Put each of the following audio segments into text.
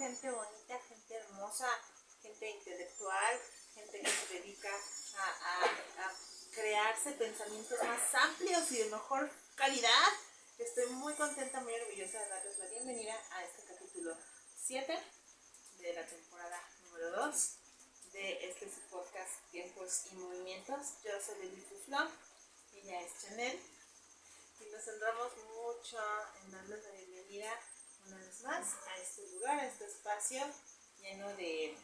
gente bonita, gente hermosa, gente intelectual, gente que se dedica a crearse pensamientos más amplios y de mejor calidad. Estoy muy contenta, muy orgullosa de darles la bienvenida a este capítulo 7 de la temporada número 2 de este su podcast Tiempos y Movimientos. Yo soy Lili Fuflón, ella es Chanel, y nos centramos mucho en darles la bienvenida una vez más a este lugar, a este espacio lleno de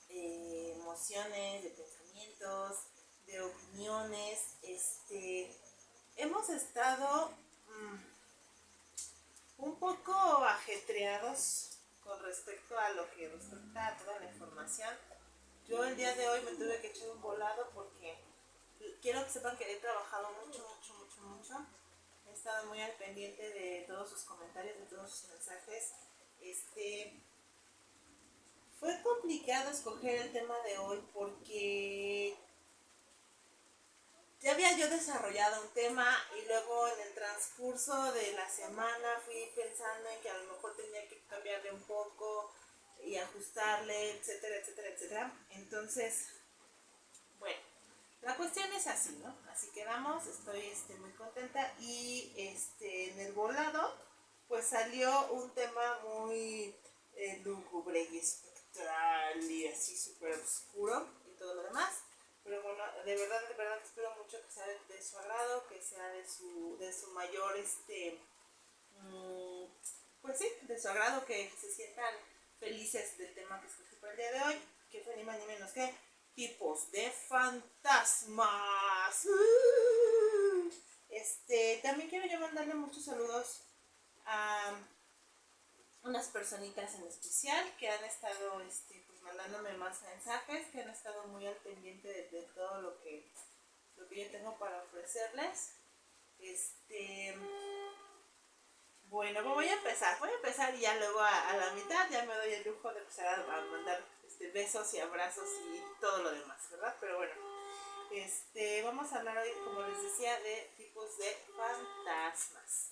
emociones, de pensamientos, de opiniones. Hemos estado un poco ajetreados con respecto a lo que respecta a toda la información. Yo el día de hoy me tuve que echar un volado porque quiero que sepan que he trabajado mucho. He estado muy al pendiente de todos sus comentarios, de todos sus mensajes. Fue complicado escoger el tema de hoy porque ya había yo desarrollado un tema y luego en el transcurso de la semana fui pensando en que a lo mejor tenía que cambiarle un poco y ajustarle, etcétera. Entonces, bueno, la cuestión es así, ¿no? Así quedamos, estoy muy contenta y en el volado pues salió un tema muy lúgubre y espectral y así súper oscuro y todo lo demás. Pero bueno, de verdad espero mucho que sea de su agrado, que sea de su mayor, pues sí, de su agrado, que se sientan felices del tema que escogí para el día de hoy, que fue ni más ni menos que tipos de fantasmas. También quiero yo mandarle muchos saludos a unas personitas en especial que han estado pues mandándome más mensajes, que han estado muy al pendiente de todo lo que yo tengo para ofrecerles. Bueno, pues voy a empezar y ya luego a la mitad ya me doy el lujo de empezar a mandar besos y abrazos y todo lo demás, ¿verdad? Pero bueno, vamos a hablar hoy, como les decía, de tipos de fantasmas.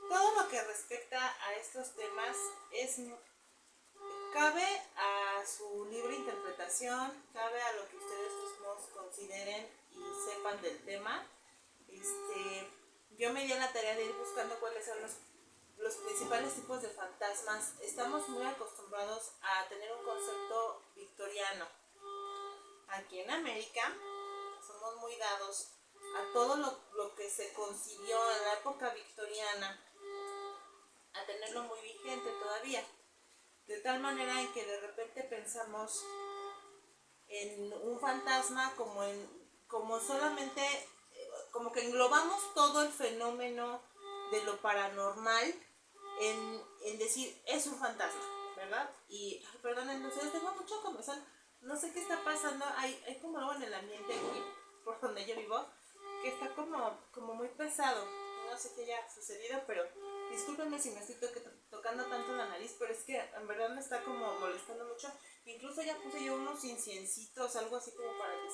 Todo lo que respecta a estos temas cabe a su libre interpretación, cabe a lo que ustedes mismos consideren y sepan del tema. Yo me di a la tarea de ir buscando cuáles son los principales tipos de fantasmas. Estamos muy acostumbrados a tener un concepto victoriano. Aquí en América somos muy dados a todo lo que se concibió en la época victoriana, a tenerlo muy vigente todavía. De tal manera en que de repente pensamos en un fantasma como solamente, como que englobamos todo el fenómeno de lo paranormal en decir, es un fantasma, ¿verdad? Y, perdonen, ustedes, tengo mucho comezón, no sé qué está pasando, hay como algo en el ambiente aquí, por donde yo vivo, que está como muy pesado, no sé qué haya sucedido, pero discúlpenme si me estoy tocando tanto la nariz, pero es que en verdad me está como molestando mucho. Incluso ya puse yo unos inciencitos, algo así como para que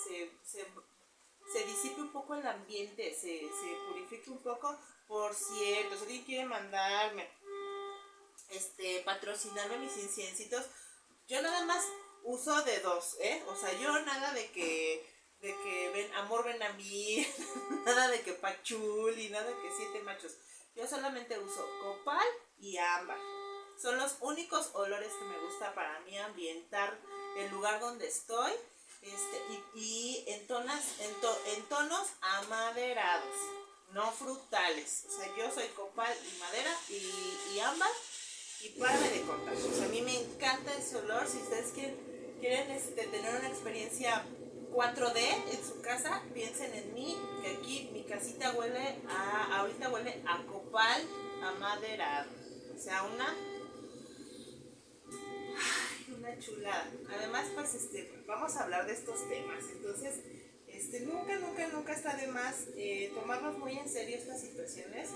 se disipe un poco el ambiente, se purifique un poco. Por cierto, si alguien quiere mandarme, patrocinarme mis inciencitos, yo nada más uso de 2, o sea, yo nada de que ven, amor ven a mí, nada de que pachuli, nada de que 7 machos. Yo solamente uso copal y ámbar. Son los únicos olores que me gusta para mí ambientar el lugar donde estoy, y en tonos amaderados, no frutales. O sea, yo soy copal y madera y ámbar, y párame de contar. O sea, a mí me encanta ese olor. Si ustedes quieren tener una experiencia 4D en su casa, piensen en mí, que aquí mi casita ahorita huele a copal amaderado. O sea, una chulada. Además, pues, vamos a hablar de estos temas. Entonces, nunca está de más tomarnos muy en serio estas situaciones.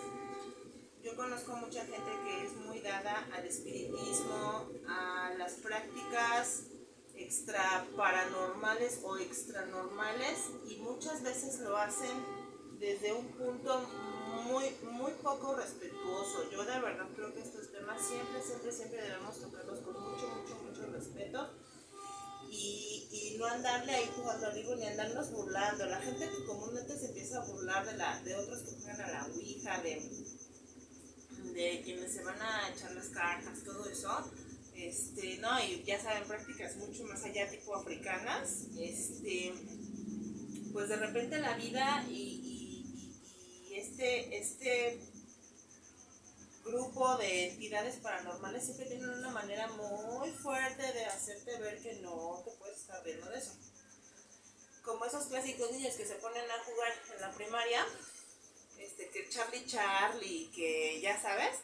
Yo conozco mucha gente que es muy dada al espiritismo, a las prácticas extra paranormales o extranormales, y muchas veces lo hacen desde un punto muy poco respetuoso. Yo de verdad creo que estos temas siempre debemos tocarlos con mucho respeto y no andarle ahí jugando al libro ni andarnos burlando. La gente que comúnmente se empieza a burlar de otros que juegan a la ouija, de quienes se van a echar las cartas, todo eso, no, y ya saben, prácticas mucho más allá, tipo africanas, pues de repente la vida y este grupo de entidades paranormales siempre tienen una manera muy fuerte de hacerte ver que no te puedes estar riendo de eso. Como esos clásicos niños que se ponen a jugar en la primaria, que Charlie, que ya sabes,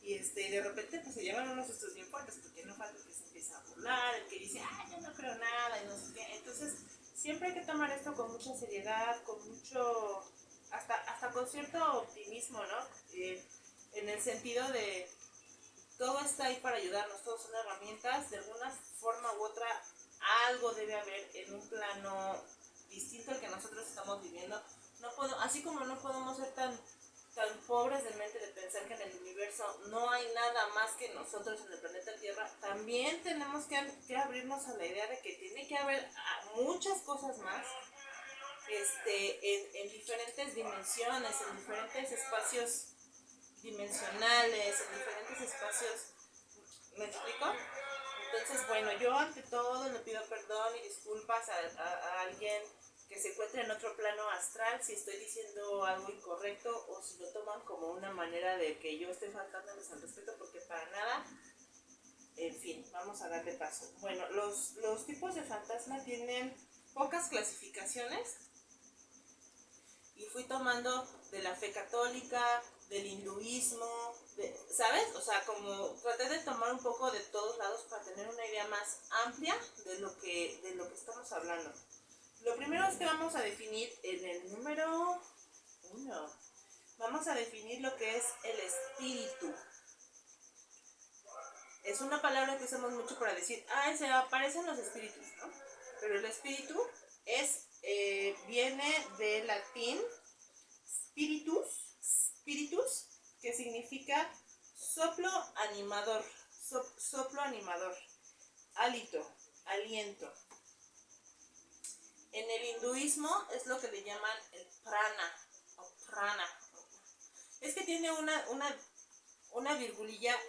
y de repente pues se llevan unos sustos bien fuertes, porque no falta el que se empieza a burlar, el que dice, yo no creo nada, y no sé qué. Entonces, siempre hay que tomar esto con mucha seriedad, con mucho, hasta con cierto optimismo, ¿no? En el sentido de, todo está ahí para ayudarnos, todos son herramientas, de alguna forma u otra, algo debe haber en un plano distinto al que nosotros estamos viviendo. Así como no podemos ser tan pobres de mente de pensar que en el universo no hay nada más que nosotros en el planeta Tierra, también tenemos que abrirnos a la idea de que tiene que haber muchas cosas más en diferentes dimensiones, en diferentes espacios dimensionales, en diferentes espacios. ¿Me explico? Entonces, bueno, yo ante todo le pido perdón y disculpas a alguien que se encuentre en otro plano astral si estoy diciendo algo incorrecto o si lo toman como una manera de que yo esté faltándoles al respeto, porque para nada. En fin, vamos a darle paso. Bueno, los tipos de fantasma tienen pocas clasificaciones y fui tomando de la fe católica, del hinduismo, ¿sabes? O sea, como traté de tomar un poco de todos lados para tener una idea más amplia de lo que estamos hablando. Lo primero es que vamos a definir en el número 1, vamos a definir lo que es el espíritu. Es una palabra que usamos mucho para decir, se aparecen los espíritus, ¿no? Pero el espíritu viene del latín spiritus, que significa soplo animador, hálito, aliento. En el hinduismo es lo que le llaman el prana. Es que tiene una virgulilla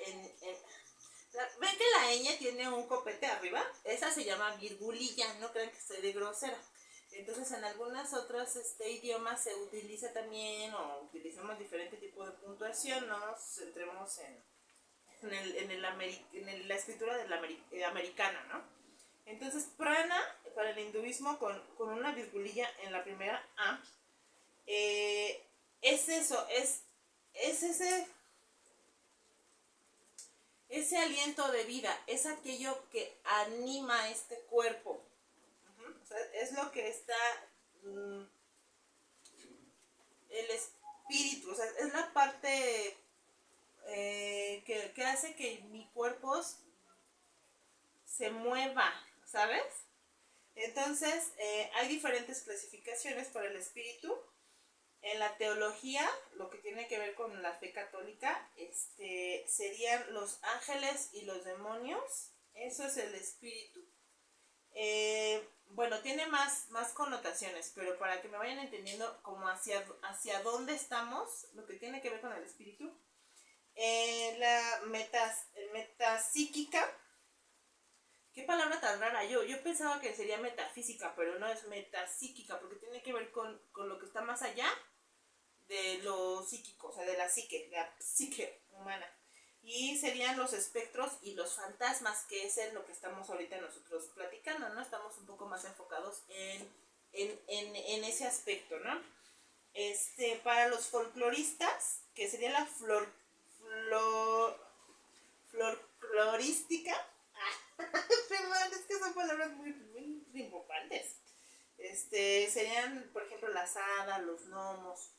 ¿ven que la ñ tiene un copete arriba? Esa se llama virgulilla, no crean que estoy de grosera. Entonces en algunas otras idiomas se utiliza también, o utilizamos diferente tipo de puntuación, no nos centremos en la escritura de la americana, ¿no? Entonces prana, para el hinduismo, con una virgulilla en la primera A, es eso, es ese aliento de vida, es aquello que anima este cuerpo. O sea, es lo que está el espíritu, o sea, es la parte que hace que mi cuerpo se mueva, ¿sabes? Entonces, hay diferentes clasificaciones para el espíritu. En la teología, lo que tiene que ver con la fe católica, serían los ángeles y los demonios. Eso es el espíritu. Bueno, tiene más connotaciones, pero para que me vayan entendiendo como hacia dónde estamos, lo que tiene que ver con el espíritu. La metapsíquica. Qué palabra tan rara. Yo pensaba que sería metafísica, pero no, es metapsíquica, porque tiene que ver con lo que está más allá de lo psíquico, o sea, de la psique humana. Y serían los espectros y los fantasmas, que es en lo que estamos ahorita nosotros platicando, ¿no? Estamos un poco más enfocados en ese aspecto, ¿no? Para los folcloristas, que sería la folclorística. Perdón, es que son palabras muy importantes. Serían, por ejemplo, las hadas, los gnomos.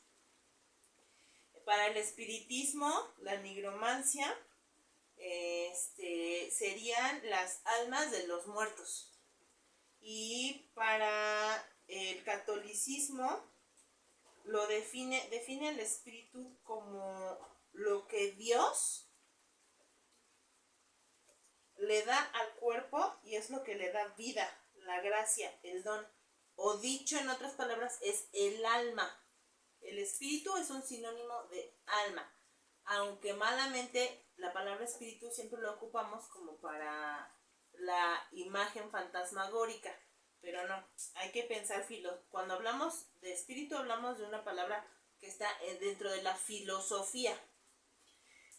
Para el espiritismo, la nigromancia, serían las almas de los muertos. Y para el catolicismo, lo define el espíritu como lo que Dios le da al cuerpo y es lo que le da vida, la gracia, el don. O dicho en otras palabras, es el alma. El espíritu es un sinónimo de alma, aunque malamente la palabra espíritu siempre lo ocupamos como para la imagen fantasmagórica, pero no, hay que pensar cuando hablamos de espíritu hablamos de una palabra que está dentro de la filosofía.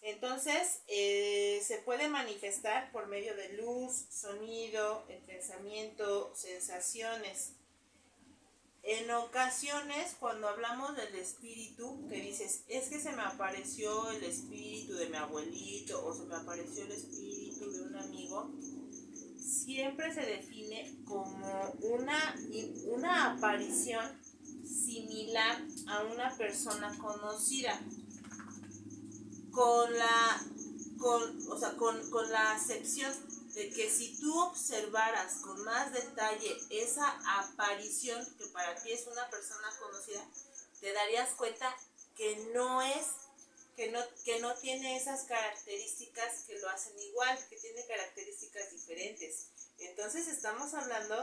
Entonces, se puede manifestar por medio de luz, sonido, el pensamiento, sensaciones. En ocasiones, cuando hablamos del espíritu, que dices, es que se me apareció el espíritu de mi abuelito o se me apareció el espíritu de un amigo, siempre se define como una aparición similar a una persona conocida, con la acepción de que si tú observaras con más detalle esa aparición que para ti es una persona conocida, te darías cuenta que no tiene esas características que lo hacen igual, que tiene características diferentes. Entonces estamos hablando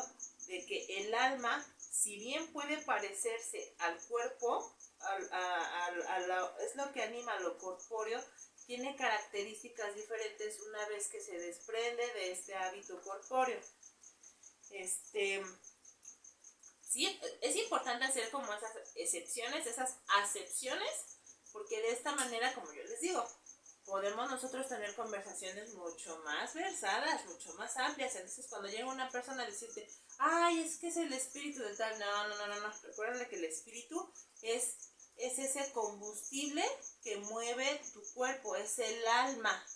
de que el alma, si bien puede parecerse al cuerpo, es lo que anima a lo corpóreo, tiene características diferentes una vez que se desprende de este hábito corpóreo. Sí, es importante hacer como esas excepciones, esas acepciones, porque de esta manera, como yo les digo, podemos nosotros tener conversaciones mucho más versadas, mucho más amplias. Entonces, cuando llega una persona a decirte, ay, es que es el espíritu de tal, no. Recuerden que el espíritu es ese combustible que mueve tu cuerpo, es el alma.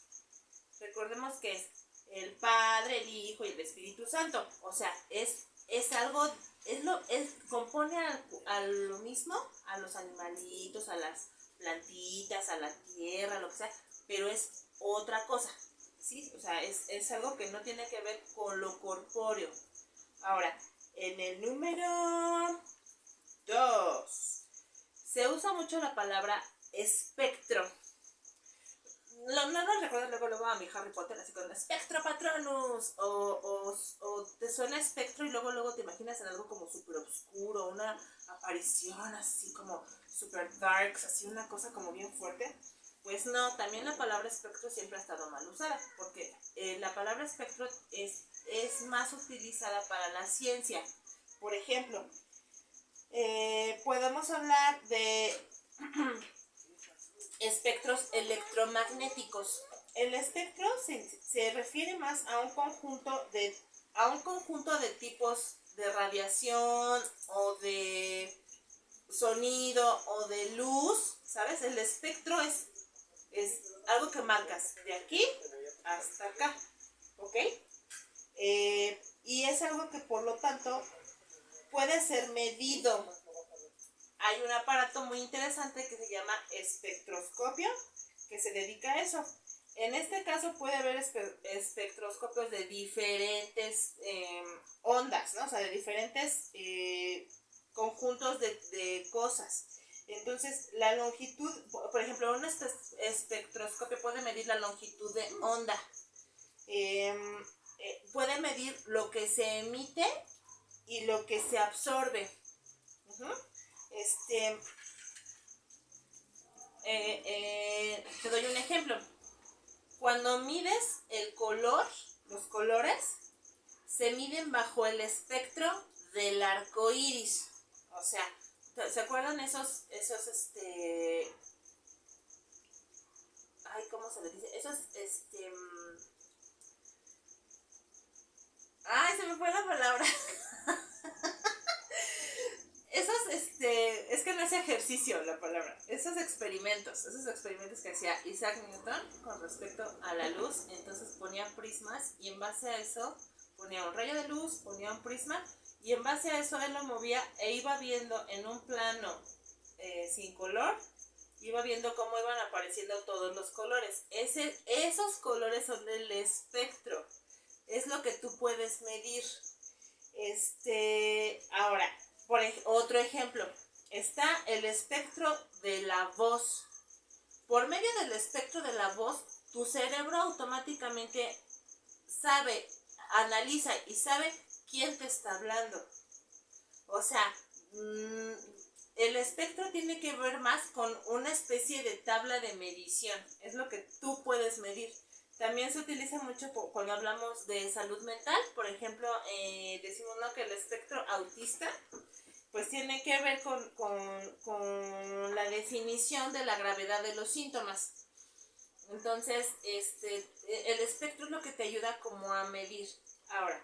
Recordemos que es el Padre, el Hijo y el Espíritu Santo. O sea, es algo, compone a lo mismo, a los animalitos, a las plantitas, a la tierra, lo que sea, pero es otra cosa, ¿sí? O sea, es algo que no tiene que ver con lo corpóreo. Ahora, en el número 2, se usa mucho la palabra espectro. No recuerdo luego a mi Harry Potter así con espectro patronus o te suena espectro y luego te imaginas en algo como súper oscuro, una aparición así como super darks, así una cosa como bien fuerte. Pues no, también la palabra espectro siempre ha estado mal usada, porque la palabra espectro es más utilizada para la ciencia. Por ejemplo, podemos hablar de espectros electromagnéticos. El espectro se refiere más a un conjunto de tipos de radiación o de sonido o de luz, ¿sabes? El espectro es algo que marcas de aquí hasta acá, ¿ok? Y es algo que por lo tanto puede ser medido. Hay un aparato muy interesante que se llama espectroscopio, que se dedica a eso. En este caso puede haber espectroscopios de diferentes ondas, ¿no? O sea, de diferentes conjuntos de cosas. Entonces, la longitud, por ejemplo, un espectroscopio puede medir la longitud de onda. Puede medir lo que se emite y lo que se absorbe. Te doy un ejemplo. Cuando mides el color, los colores, se miden bajo el espectro del arco iris. O sea, ¿se acuerdan esos ay, ¿cómo se le dice? Ay, se me fue la palabra. Es que no es ejercicio la palabra, esos experimentos que hacía Isaac Newton con respecto a la luz. Entonces ponía prismas y en base a eso ponía un rayo de luz, ponía un prisma y en base a eso él lo movía e iba viendo en un plano sin color, iba viendo cómo iban apareciendo todos los colores. Esos colores son el espectro, es lo que tú puedes medir. Ahora, otro ejemplo, está el espectro de la voz. Por medio del espectro de la voz, tu cerebro automáticamente sabe, analiza y sabe quién te está hablando. O sea, el espectro tiene que ver más con una especie de tabla de medición. Es lo que tú puedes medir. También se utiliza mucho cuando hablamos de salud mental. Por ejemplo, decimos, ¿no?, que el espectro autista pues tiene que ver con la definición de la gravedad de los síntomas. Entonces, el espectro es lo que te ayuda como a medir. Ahora,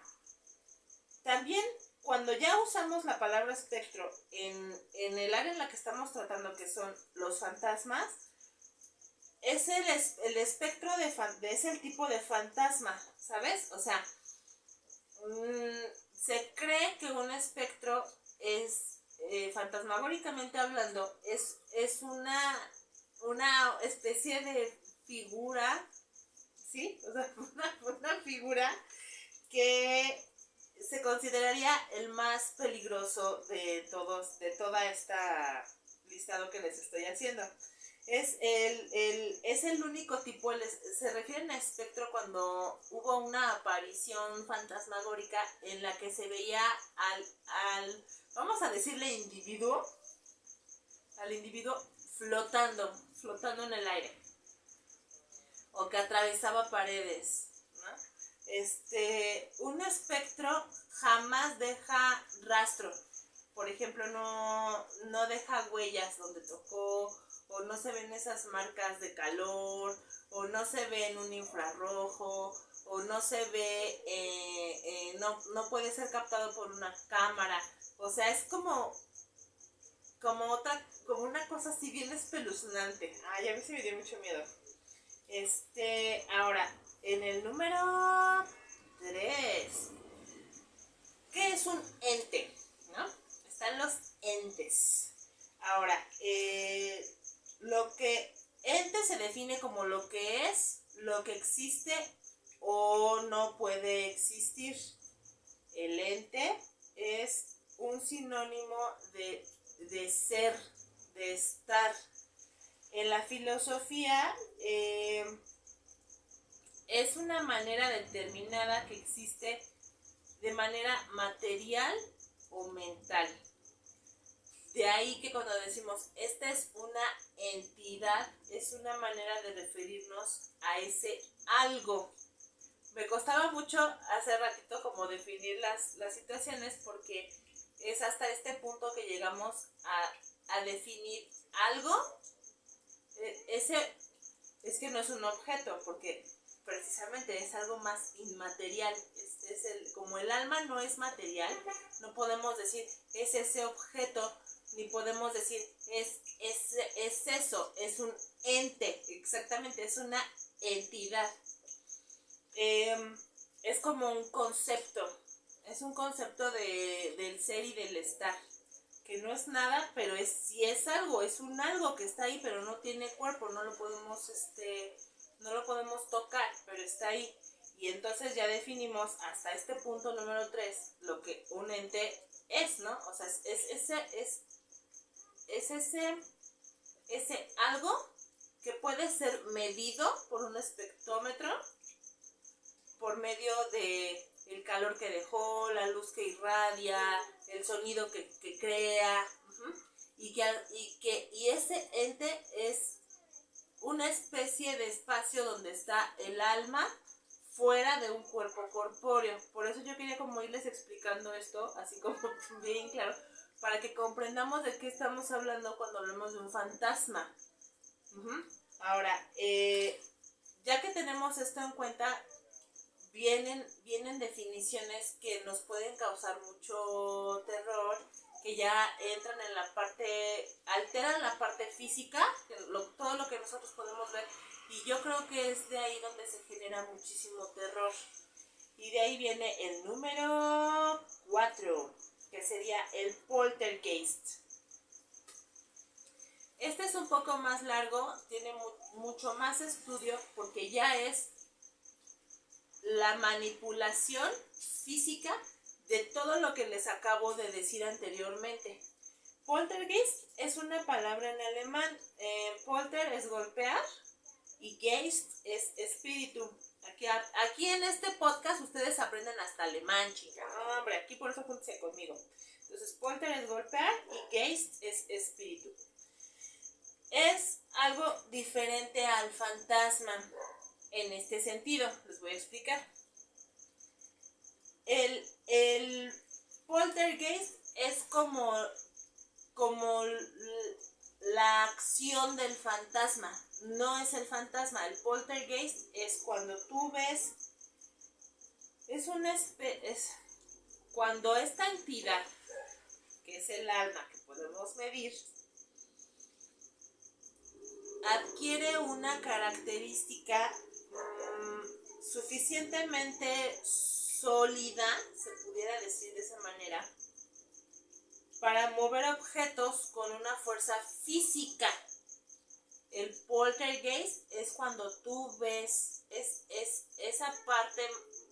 también cuando ya usamos la palabra espectro en el área en la que estamos tratando, que son los fantasmas, es el espectro es el tipo de fantasma, ¿sabes? O sea, se cree que un espectro es, fantasmagóricamente hablando, es una especie de figura, ¿sí? O sea, una figura que se consideraría el más peligroso de todos, de toda esta listado que les estoy haciendo. Es el único tipo, se refieren a espectro cuando hubo una aparición fantasmagórica en la que se veía vamos a decirle al individuo flotando en el aire, o que atravesaba paredes, ¿no? Un espectro jamás deja rastro. Por ejemplo, no deja huellas donde tocó, o no se ven esas marcas de calor, o no se ve en un infrarrojo, o no se ve, no puede ser captado por una cámara. O sea, es como una cosa así bien espeluznante. Ay, a mí sí me dio mucho miedo. Ahora, en el número 3, ¿qué es un ente? ¿No? Están los entes. Ahora, ente se define como lo que es, lo que existe o no puede existir. El ente es un sinónimo de ser, de estar. En la filosofía es una manera determinada que existe de manera material o mental. De ahí que cuando decimos, esta es una entidad, es una manera de referirnos a ese algo. Me costaba mucho hace ratito como definir las situaciones, porque es hasta este punto que llegamos a definir algo. Es que no es un objeto, porque precisamente es algo más inmaterial. Como el alma no es material, no podemos decir es ese objeto, ni podemos decir es eso, es un ente, exactamente, es una entidad. Es como un concepto, es un concepto del ser y del estar, que no es nada, pero sí es algo, es un algo que está ahí, pero no tiene cuerpo, no lo podemos tocar, pero está ahí. Y entonces ya definimos hasta este punto número 3 lo que un ente es, ¿no? O sea, es ese algo que puede ser medido por un espectrómetro por medio de el calor que dejó, la luz que irradia, el sonido que crea, y ese ente es una especie de espacio donde está el alma fuera de un cuerpo corpóreo. Por eso yo quería como irles explicando esto, así como bien claro, para que comprendamos de qué estamos hablando cuando hablamos de un fantasma. Ahora, ya que tenemos esto en cuenta, vienen definiciones que nos pueden causar mucho terror, que ya entran en la parte, alteran la parte física, todo lo que nosotros podemos ver, y yo creo que es de ahí donde se genera muchísimo terror. Y de ahí viene el número 4, que sería el poltergeist. Este es un poco más largo, tiene mucho más estudio, porque ya es la manipulación física de todo lo que les acabo de decir anteriormente. poltergeist es una palabra en alemán. Polter es golpear y Geist es espíritu. Aquí en este podcast ustedes aprenden hasta alemán, chica. Hombre, aquí por eso júntense conmigo. Entonces, Polter es golpear y Geist es espíritu. Es algo diferente al fantasma en este sentido. Les voy a explicar. El poltergeist es como la acción del fantasma, no es el fantasma. El poltergeist es cuando tú ves, cuando esta entidad, que es el alma que podemos medir, adquiere una característica suficientemente sólida, se pudiera decir de esa manera, para mover objetos con una fuerza física. El poltergeist es cuando tú ves esa parte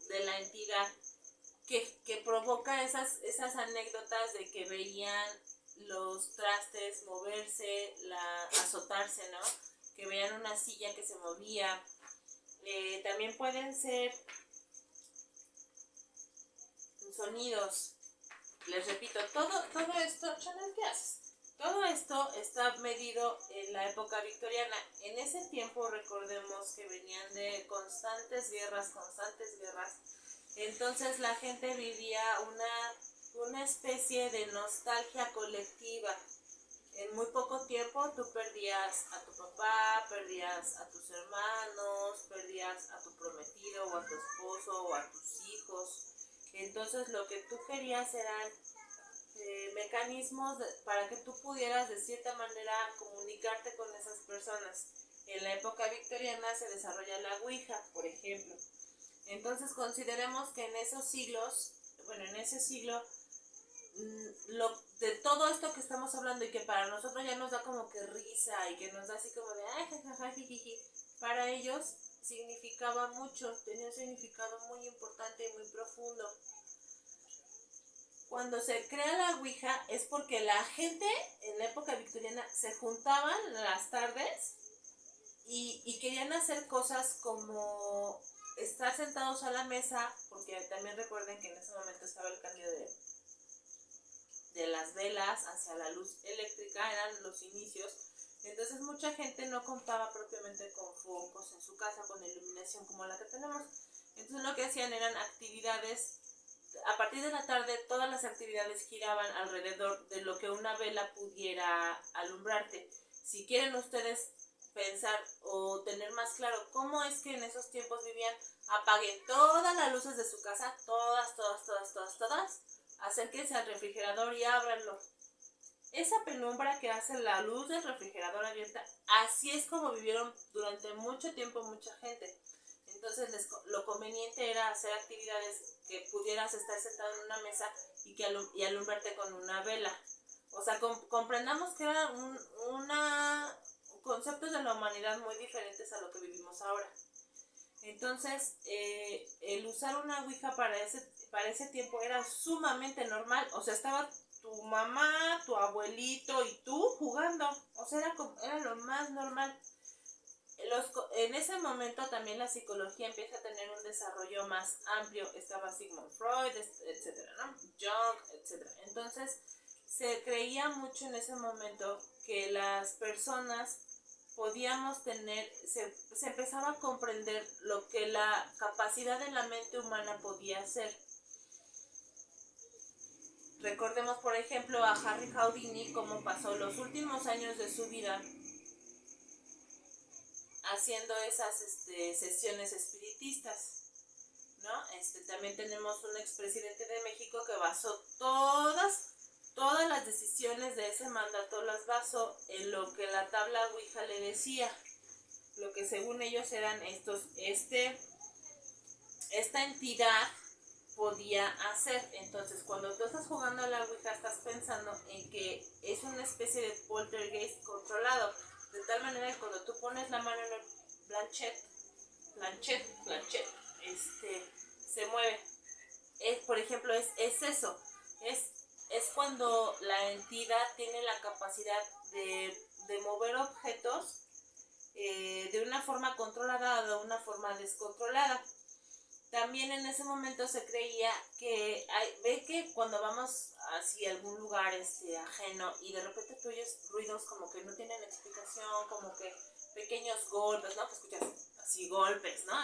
de la entidad que provoca esas anécdotas de que veían los trastes moverse, azotarse, ¿no? Que veían una silla que se movía. También pueden ser sonidos. Les repito, todo esto, Chanel, ¿qué haces? Todo esto está medido en la época victoriana. En ese tiempo recordemos que venían de constantes guerras. Entonces la gente vivía una especie de nostalgia colectiva. En muy poco tiempo tú perdías a tu papá, perdías a tus hermanos, perdías a tu prometido o a tu esposo o a tus hijos. Entonces lo que tú querías eran mecanismos para que tú pudieras de cierta manera comunicarte con esas personas. En la época victoriana se desarrolla la Ouija, por ejemplo. Entonces consideremos que en ese siglo, de todo esto que estamos hablando y que para nosotros ya nos da como que risa y que nos da así como de ay, jajaja, jijiji, para ellos significaba mucho, tenía un significado muy importante y muy profundo. Cuando se crea la Ouija es porque la gente en la época victoriana se juntaban en las tardes y querían hacer cosas como estar sentados a la mesa, porque también recuerden que en ese momento estaba el cambio de las velas hacia la luz eléctrica, eran los inicios. Entonces mucha gente no contaba propiamente con focos en su casa, con iluminación como la que tenemos. Entonces lo que hacían eran actividades. A partir de la tarde todas las actividades giraban alrededor de lo que una vela pudiera alumbrarte. Si quieren ustedes pensar o tener más claro cómo es que en esos tiempos vivían, apaguen todas las luces de su casa, todas, acérquense al refrigerador y ábranlo. Esa penumbra que hace la luz del refrigerador abierta, así es como vivieron durante mucho tiempo mucha gente. Entonces lo conveniente era hacer actividades que pudieras estar sentado en una mesa y alumbrarte con una vela. O sea, comprendamos que eran conceptos de la humanidad muy diferentes a lo que vivimos ahora. Entonces, el usar una Ouija para ese tiempo era sumamente normal. O sea, estaba tu mamá, tu abuelito y tú jugando. O sea, era lo más normal. En ese momento también la psicología empieza a tener un desarrollo más amplio. Estaba Sigmund Freud, etcétera, ¿no? Jung, etcétera. Entonces, se creía mucho en ese momento que las personas podíamos tener, se empezaba a comprender lo que la capacidad de la mente humana podía hacer. Recordemos, por ejemplo, a Harry Houdini, cómo pasó los últimos años de su vida haciendo esas sesiones espiritistas, ¿no? También tenemos un expresidente de México que basó todas las decisiones de ese mandato, las basó en lo que la tabla Ouija le decía, lo que según ellos eran esta entidad podía hacer. Entonces, cuando tú estás jugando a la Ouija, estás pensando en que es una especie de poltergeist controlado, de tal manera que cuando tú pones la mano en el planchet, se mueve. Por ejemplo, es eso, es es cuando la entidad tiene la capacidad de mover objetos de una forma controlada o de una forma descontrolada. También en ese momento se creía que, ve que cuando vamos hacia algún lugar ajeno y de repente tú oyes ruidos como que no tienen explicación, como que pequeños golpes, ¿no? Que escuchas así golpes, ¿no?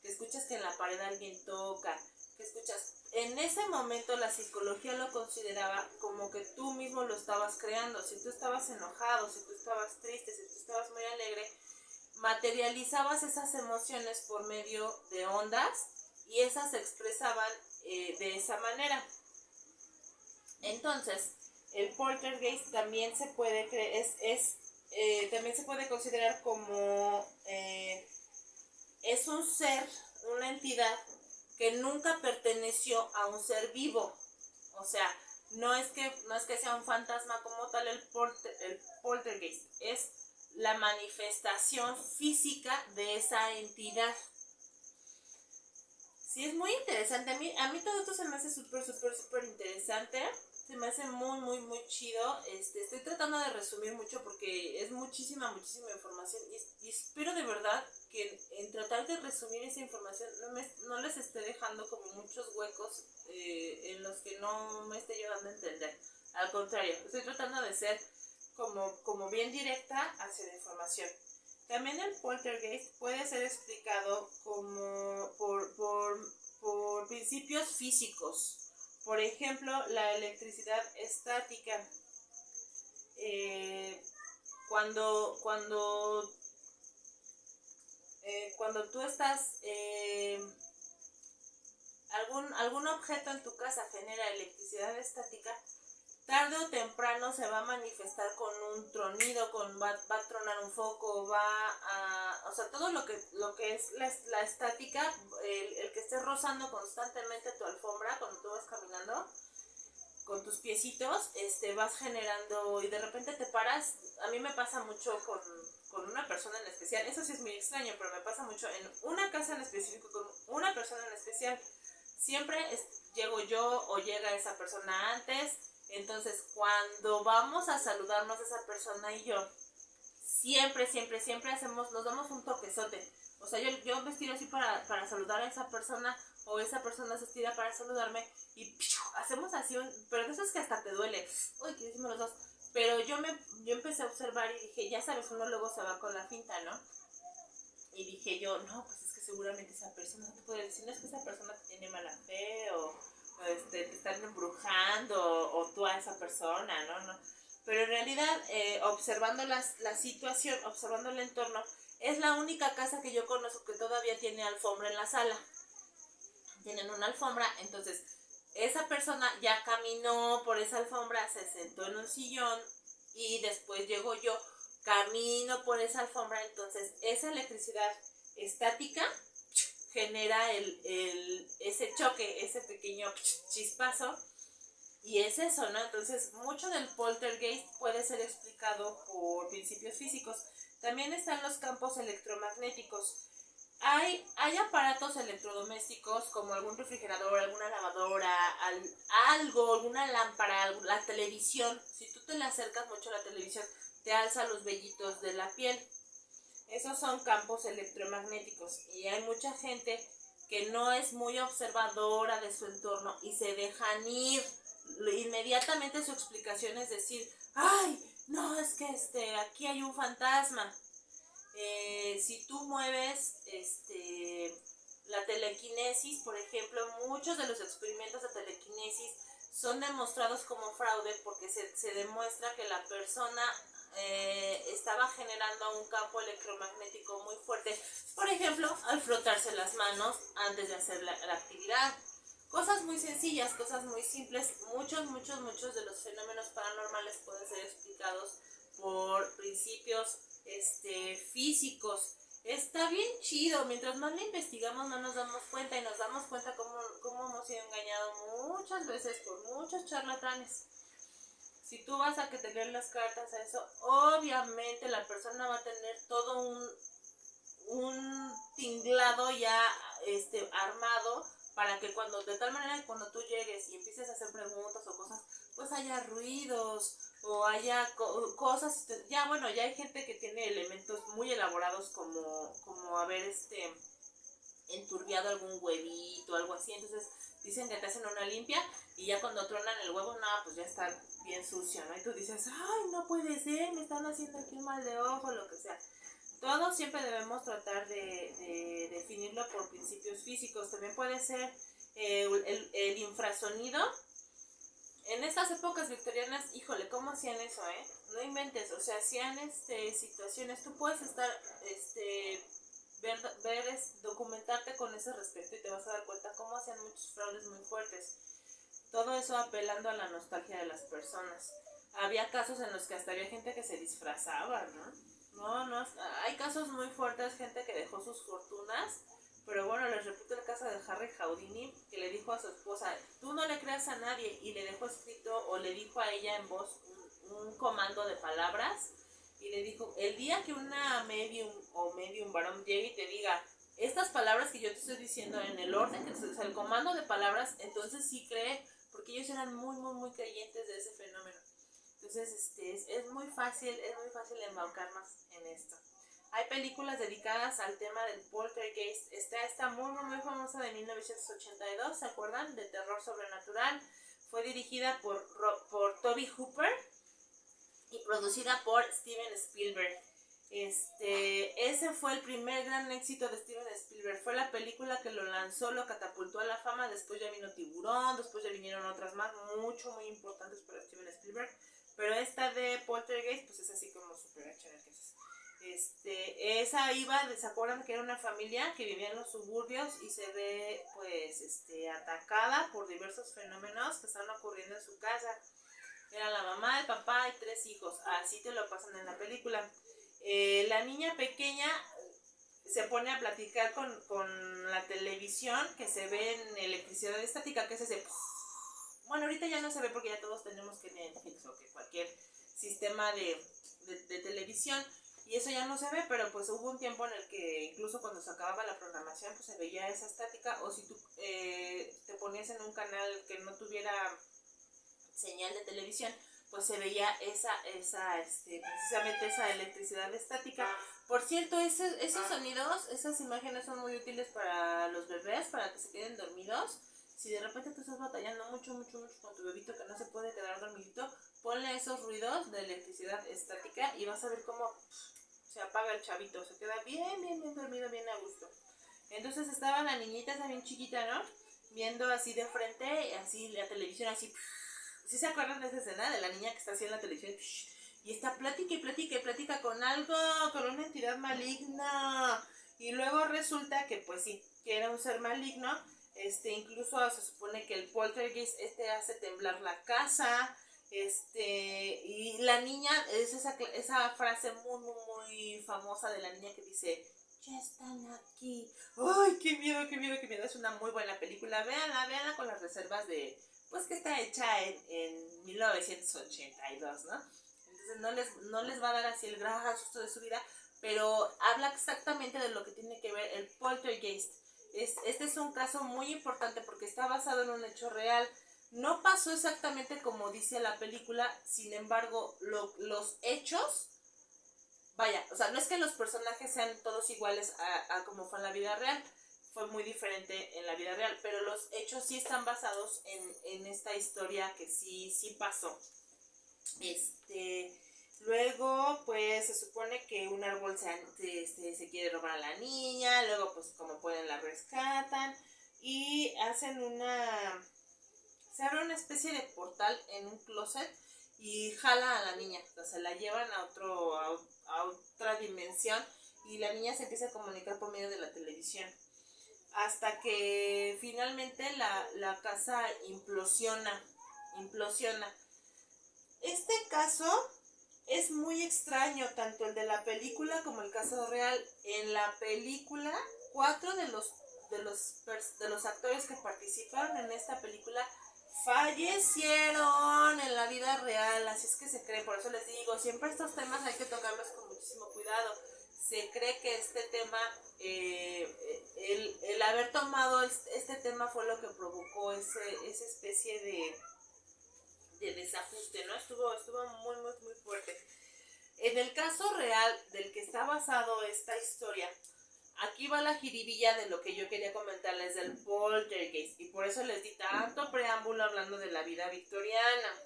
Que escuchas que en la pared alguien toca, que escuchas. En ese momento la psicología lo consideraba como que tú mismo lo estabas creando. Si tú estabas enojado, si tú estabas triste, si tú estabas muy alegre, materializabas esas emociones por medio de ondas y esas se expresaban de esa manera. Entonces, el poltergeist también se puede también se puede considerar como es un ser, una entidad que nunca perteneció a un ser vivo. O sea, no es que sea un fantasma como tal el poltergeist, es la manifestación física de esa entidad. Sí, es muy interesante. A mí todo esto se me hace súper interesante. Se me hace muy chido. Estoy tratando de resumir mucho porque es muchísima información. Y espero de verdad que en tratar de resumir esa información no les esté dejando como muchos huecos en los que no me esté yo dando a entender. Al contrario, estoy tratando de ser como bien directa hacia la información. También el poltergeist puede ser explicado como por principios físicos. Por ejemplo, la electricidad estática. Cuando tú estás, algún objeto en tu casa genera electricidad estática, tarde o temprano se va a manifestar con un tronido, va a tronar un foco, o sea, todo lo que es la estática, el que esté rozando constantemente tu alfombra cuando tú vas caminando con tus piecitos, vas generando y de repente te paras. A mí me pasa mucho con una persona en especial, eso sí es muy extraño, pero me pasa mucho en una casa en específico con una persona en especial. Siempre llego yo o llega esa persona antes. Entonces, cuando vamos a saludarnos esa persona y yo, siempre nos damos un toquezote. O sea, yo me estiro así para saludar a esa persona, o esa persona se estira para saludarme, y ¡piu! Hacemos así, pero eso es que hasta te duele. Uy, que hicimos los dos. Pero yo empecé a observar y dije, ya sabes, uno luego se va con la finta, ¿no? Y dije yo, no, pues es que seguramente esa persona, no te puede decir, no es que esa persona te tiene mala fe, o te están embrujando, o tú a esa persona, ¿no? Pero en realidad, observando la situación, observando el entorno, es la única casa que yo conozco que todavía tiene alfombra en la sala. Tienen una alfombra, entonces esa persona ya caminó por esa alfombra, se sentó en un sillón y después llego yo, camino por esa alfombra. Entonces esa electricidad estática genera ese choque, ese pequeño chispazo, y es eso, ¿no? Entonces mucho del poltergeist puede ser explicado por principios físicos. También están los campos electromagnéticos. Hay aparatos electrodomésticos como algún refrigerador, alguna lavadora, alguna lámpara, la televisión. Si tú te le acercas mucho a la televisión, te alza los vellitos de la piel. Esos son campos electromagnéticos, y hay mucha gente que no es muy observadora de su entorno y se dejan ir. Inmediatamente su explicación es decir, ay, no, es que aquí hay un fantasma. Si tú mueves la telequinesis, por ejemplo, muchos de los experimentos de telequinesis son demostrados como fraude porque se demuestra que la persona estaba generando un campo electromagnético muy fuerte, por ejemplo, al frotarse las manos antes de hacer la actividad. Cosas muy sencillas, cosas muy simples. Muchos de los fenómenos paranormales pueden ser explicados por principios físicos. Está bien chido, mientras más le investigamos más nos damos cuenta, y nos damos cuenta cómo hemos sido engañados muchas veces por muchos charlatanes. Si tú vas a que te leer las cartas a eso, obviamente la persona va a tener todo un tinglado ya armado, para que de tal manera que cuando tú llegues y empieces a hacer preguntas o cosas, pues haya ruidos o haya cosas, ya bueno, ya hay gente que tiene elementos muy elaborados como haber enturbiado algún huevito o algo así, entonces dicen que te hacen una limpia y ya cuando tronan el huevo, no, pues ya está bien sucio, ¿no? Y tú dices, ay, no puede ser, me están haciendo aquí un mal de ojo, lo que sea. Todo siempre debemos tratar de definirlo por principios físicos. También puede ser el infrasonido. En estas épocas victorianas, híjole, ¿cómo hacían eso, No inventes, o sea, hacían situaciones, tú puedes estar, documentarte con ese respecto y te vas a dar cuenta cómo hacían muchos fraudes muy fuertes. Todo eso apelando a la nostalgia de las personas. Había casos en los que hasta había gente que se disfrazaba, ¿no? No, hay casos muy fuertes, gente que dejó sus fortunas, pero bueno, les repito el caso de Harry Houdini, que le dijo a su esposa, tú no le creas a nadie, y le dejó escrito, o le dijo a ella en voz un comando de palabras, y le dijo, el día que una medium o medium varón llegue y te diga, estas palabras que yo te estoy diciendo en el orden, que es el comando de palabras, entonces sí cree, porque ellos eran muy creyentes de ese fenómeno. Entonces, es muy fácil embaucarnos en esto. Hay películas dedicadas al tema del poltergeist. Está muy famosa de 1982, ¿se acuerdan? De terror sobrenatural. Fue dirigida por Tobe Hooper y producida por Steven Spielberg. Ese fue el primer gran éxito de Steven Spielberg. Fue la película que lo lanzó, lo catapultó a la fama. Después ya vino Tiburón, después ya vinieron otras más muy importantes para Steven Spielberg. Pero esta de Poltergeist, pues es así como super hecha. Esa iba, ¿se acuerdan que era una familia que vivía en los suburbios y se ve, pues, atacada por diversos fenómenos que están ocurriendo en su casa? Era la mamá, el papá y 3 hijos. Así te lo pasan en la película. La niña pequeña se pone a platicar con la televisión que se ve en electricidad estática, que es ese... Bueno, ahorita ya no se ve porque ya todos tenemos que Netflix o que cualquier sistema de televisión y eso ya no se ve, pero pues hubo un tiempo en el que incluso cuando se acababa la programación pues se veía esa estática, o si tú te ponías en un canal que no tuviera señal de televisión, pues se veía precisamente esa electricidad estática. Por cierto, esos sonidos, esas imágenes son muy útiles para los bebés, para que se queden dormidos. Si de repente tú estás batallando mucho con tu bebito que no se puede quedar dormidito, ponle esos ruidos de electricidad estática y vas a ver cómo se apaga el chavito, se queda bien dormido, bien a gusto. Entonces estaba la niñita, esa bien chiquita, ¿no? Viendo así de frente, así la televisión, así. ¿Sí se acuerdan de esa escena de la niña que está así en la televisión? Y está platica con algo, con una entidad maligna. Y luego resulta que pues sí, que era un ser maligno. Incluso se supone que el poltergeist hace temblar la casa. Y la niña, es esa frase muy famosa de la niña que dice, ya están aquí. Ay, qué miedo. Es una muy buena película. Véanla con las reservas de, pues que está hecha en 1982, ¿no? Entonces no les va a dar así el gran susto de su vida, pero habla exactamente de lo que tiene que ver el poltergeist. Este es un caso muy importante porque está basado en un hecho real. No pasó exactamente como dice la película, sin embargo, los hechos, vaya, o sea, no es que los personajes sean todos iguales a como fue en la vida real, fue muy diferente en la vida real, pero los hechos sí están basados en esta historia que sí pasó. Luego, pues se supone que un árbol se quiere robar a la niña, luego pues como pueden la rescatan y hacen se abre una especie de portal en un closet y jala a la niña, o sea, la llevan a otra dimensión y la niña se empieza a comunicar por medio de la televisión. Hasta que finalmente la casa implosiona. Este caso es muy extraño, tanto el de la película como el caso real. En la película, 4 de los actores que participaron en esta película fallecieron en la vida real, así es que se cree, por eso les digo, siempre estos temas hay que tocarlos con muchísimo cuidado. Se cree que este tema, el haber tomado este tema fue lo que provocó esa especie de desajuste, ¿no? Estuvo muy, muy, muy fuerte. En el caso real del que está basado esta historia, aquí va la jiribilla de lo que yo quería comentarles del poltergeist, y por eso les di tanto preámbulo hablando de la vida victoriana.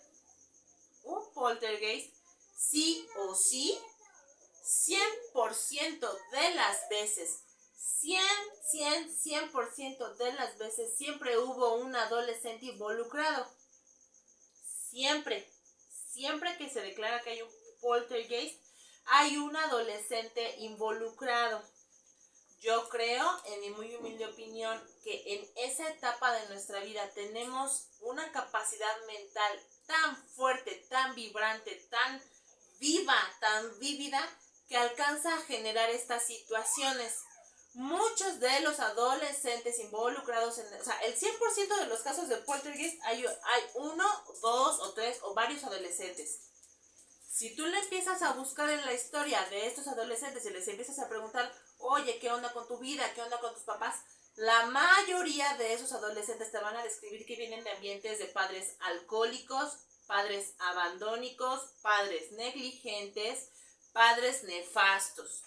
Un poltergeist, sí o sí, 100% de las veces, 100% de las veces, siempre hubo un adolescente involucrado. Siempre que se declara que hay un poltergeist, hay un adolescente involucrado. Yo creo, en mi muy humilde opinión, que en esa etapa de nuestra vida tenemos una capacidad mental tan fuerte, tan vibrante, tan viva, tan vívida, que alcanza a generar estas situaciones. Muchos de los adolescentes involucrados o sea, el 100% de los casos de poltergeist hay uno, dos o tres o varios adolescentes. Si tú le empiezas a buscar en la historia de estos adolescentes y les empiezas a preguntar, oye, ¿qué onda con tu vida? ¿Qué onda con tus papás? La mayoría de esos adolescentes te van a describir que vienen de ambientes de padres alcohólicos, padres abandónicos, padres negligentes, padres nefastos.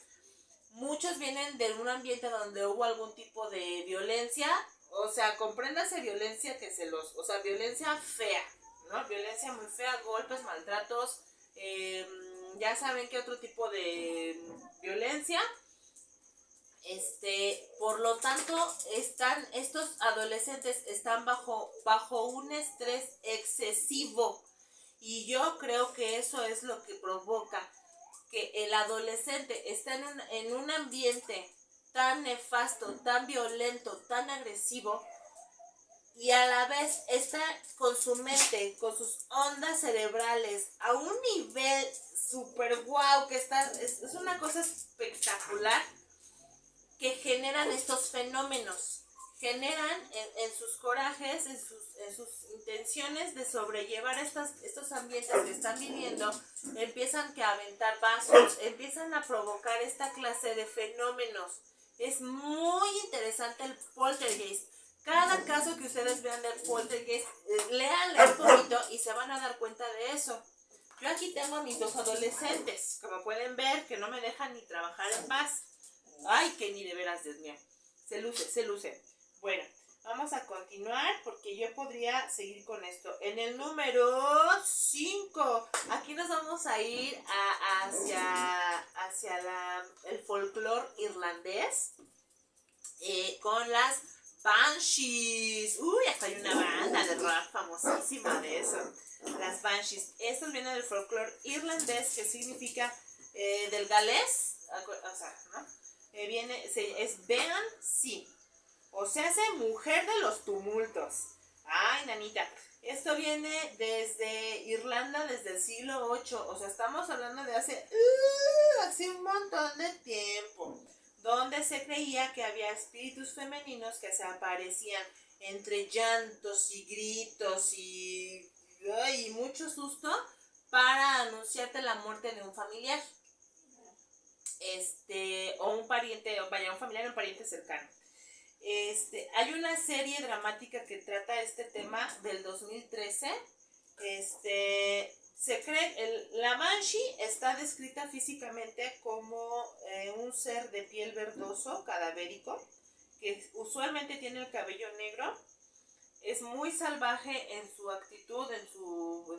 Muchos vienen de un ambiente donde hubo algún tipo de violencia, o sea, compréndase violencia violencia fea, ¿no? Violencia muy fea, golpes, maltratos, ya saben qué otro tipo de violencia. Por lo tanto, estos adolescentes están bajo un estrés excesivo, y yo creo que eso es lo que provoca que el adolescente está en un ambiente tan nefasto, tan violento, tan agresivo, y a la vez está con su mente, con sus ondas cerebrales a un nivel super guau, que es una cosa espectacular, que generan estos fenómenos. Generan en sus corajes, en sus intenciones de sobrellevar estos ambientes que están viviendo, empiezan a aventar vasos, empiezan a provocar esta clase de fenómenos. Es muy interesante el poltergeist. Cada caso que ustedes vean del poltergeist, léanle un poquito y se van a dar cuenta de eso. Yo aquí tengo a mis dos adolescentes, como pueden ver, que no me dejan ni trabajar en paz. Ay, que ni de veras, Dios mío. Se luce. Bueno, vamos a continuar porque yo podría seguir con esto. En el número 5, aquí nos vamos a ir hacia el folclore irlandés, con las Banshees. Uy, hasta hay una banda de rap famosísima de eso. Las Banshees. Estos vienen del folclore irlandés, que significa del galés, o sea, ¿no? Es Banshee, o sea, hace mujer de los tumultos. Ay, nanita, esto viene desde Irlanda, desde el siglo VIII, o sea, estamos hablando de hace un montón de tiempo, donde se creía que había espíritus femeninos que se aparecían entre llantos y gritos y mucho susto para anunciarte la muerte de un familiar. O un pariente, un familiar o un pariente cercano. Hay una serie dramática que trata este tema del 2013. Se cree, la Banshee está descrita físicamente como un ser de piel verdoso, cadavérico, que usualmente tiene el cabello negro. Es muy salvaje en su actitud, en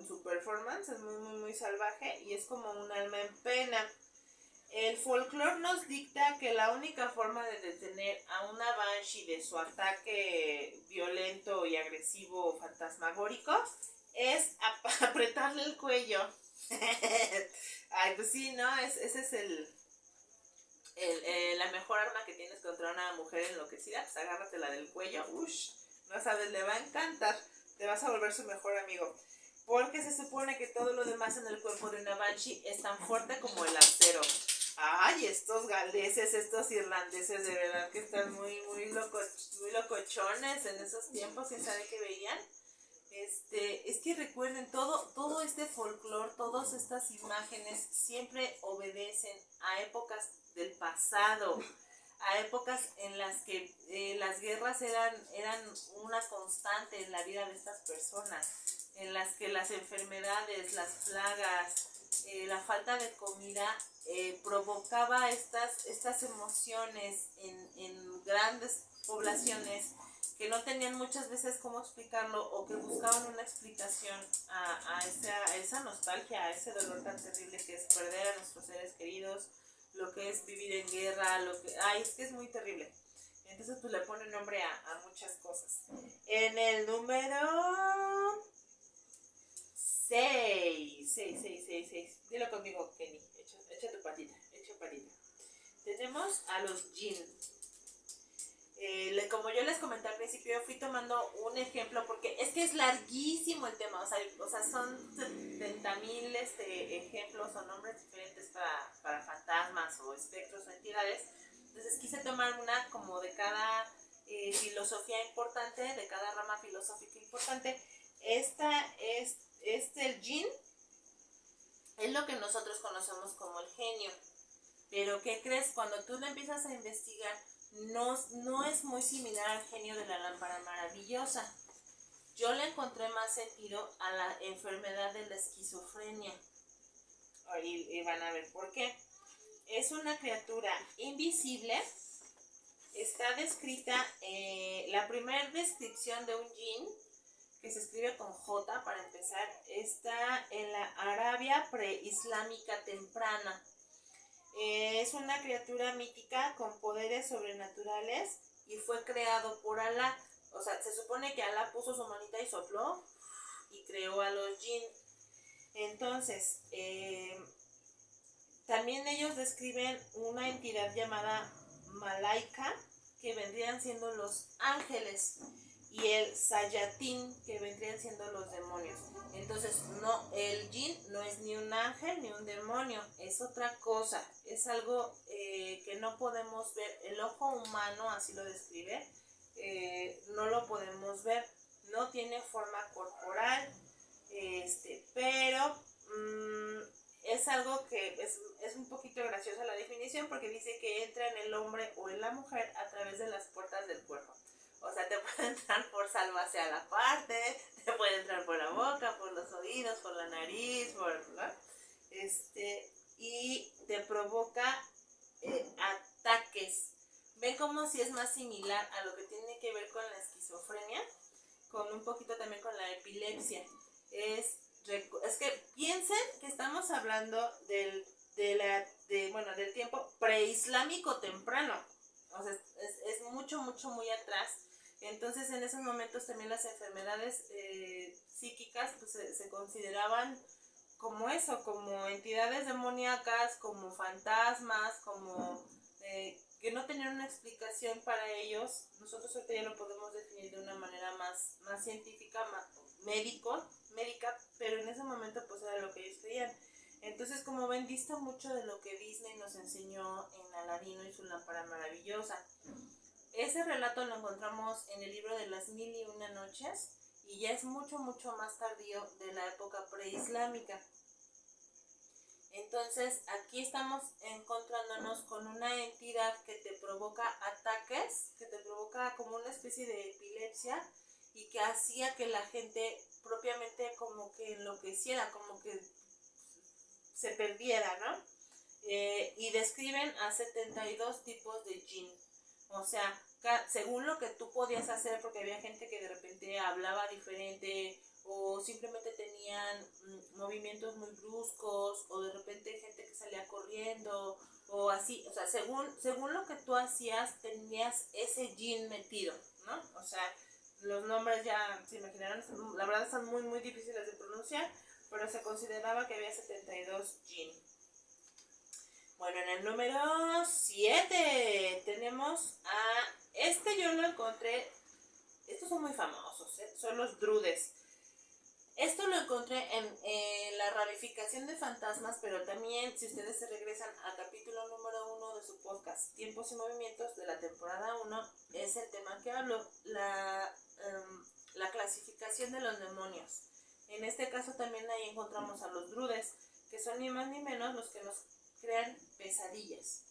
su performance, es muy, muy, muy salvaje, y es como un alma en pena. El folclore nos dicta que la única forma de detener a una Banshee de su ataque violento y agresivo fantasmagórico es apretarle el cuello. Ay, pues sí, ¿no? Ese es la mejor arma que tienes contra una mujer enloquecida. Pues agárratela del cuello. Ush, no sabes, le va a encantar. Te vas a volver su mejor amigo. Porque se supone que todo lo demás en el cuerpo de una Banshee es tan fuerte como el acero. Ay, estos galeses, estos irlandeses, de verdad que están muy, muy locochones en esos tiempos, ¿quién sabe qué veían? Es que recuerden, todo este folclore, todas estas imágenes siempre obedecen a épocas del pasado, a épocas en las que las guerras eran una constante en la vida de estas personas. en las que las enfermedades, las plagas, la falta de comida provocaba estas emociones en grandes poblaciones que no tenían muchas veces cómo explicarlo o que buscaban una explicación a esa nostalgia, a ese dolor tan terrible que es perder a nuestros seres queridos, lo que es vivir en guerra, es que es muy terrible. Entonces pues le pone nombre a muchas cosas. En el número 6. Dilo conmigo, Kenny. Echa tu patita, echa patita. Tenemos a los Jin. Como yo les comenté al principio, fui tomando un ejemplo porque es que es larguísimo el tema. O sea son 70,000 ejemplos o nombres diferentes para fantasmas o espectros o entidades. Entonces quise tomar una como de cada filosofía importante, de cada rama filosófica importante. El Jin es lo que nosotros conocemos como el genio. Pero ¿qué crees? Cuando tú lo empiezas a investigar, no es muy similar al genio de la lámpara maravillosa. Yo le encontré más sentido a la enfermedad de la esquizofrenia. Y van a ver por qué. Es una criatura invisible. Está descrita, la primera descripción de un jin, que se escribe con J para empezar, está en la Arabia preislámica temprana. Es una criatura mítica con poderes sobrenaturales y fue creado por Alá. O sea, se supone que Alá puso su manita y sopló y creó a los jin. Entonces, también ellos describen una entidad llamada Malaika, que vendrían siendo los ángeles, y el Sayatín, que vendrían siendo los demonios. Entonces, no, el jin no es ni un ángel ni un demonio, es otra cosa, es algo que no podemos ver. El ojo humano así lo describe, no lo podemos ver, no tiene forma corporal, pero es algo que es un poquito graciosa la definición, porque dice que entra en el hombre o en la mujer a través de las puertas del cuerpo. O sea, te puede entrar por hacia la parte, te puede entrar por la boca, por los oídos, por la nariz, ¿no? Y te provoca ataques. ¿Ven como si es más similar a lo que tiene que ver con la esquizofrenia? Con un poquito también con la epilepsia. Es que piensen que estamos hablando del tiempo preislámico temprano. O sea, es mucho, mucho, muy atrás. Entonces, en esos momentos también las enfermedades psíquicas pues, se consideraban como eso, como entidades demoníacas, como fantasmas, como que no tenían una explicación para ellos. Nosotros ahorita ya lo podemos definir de una manera más científica, más médica, pero en ese momento pues era lo que ellos creían. Entonces, como ven, dista mucho de lo que Disney nos enseñó en Aladino y su lámpara maravillosa. Ese relato lo encontramos en el libro de las 1001 noches y ya es mucho, mucho más tardío, de la época preislámica. Entonces, aquí estamos encontrándonos con una entidad que te provoca ataques, que te provoca como una especie de epilepsia y que hacía que la gente propiamente como que enloqueciera, como que se perdiera, ¿no? Y describen a 72 tipos de jin. O sea, según lo que tú podías hacer, porque había gente que de repente hablaba diferente o simplemente tenían movimientos muy bruscos, o de repente gente que salía corriendo o así. O sea, según lo que tú hacías, tenías ese jin metido, ¿no? O sea, los nombres ya se imaginarán, la verdad están muy, muy difíciles de pronunciar, pero se consideraba que había 72 jin. Bueno, en el número 7 tenemos a... yo lo encontré... Estos son muy famosos, son los druides. Esto lo encontré en la ramificación de fantasmas, pero también si ustedes se regresan al capítulo número 1 de su podcast, Tiempos y Movimientos, de la temporada 1, es el tema que hablo, la clasificación de los demonios. En este caso también ahí encontramos a los druides, que son ni más ni menos los que nos crean pesadillas.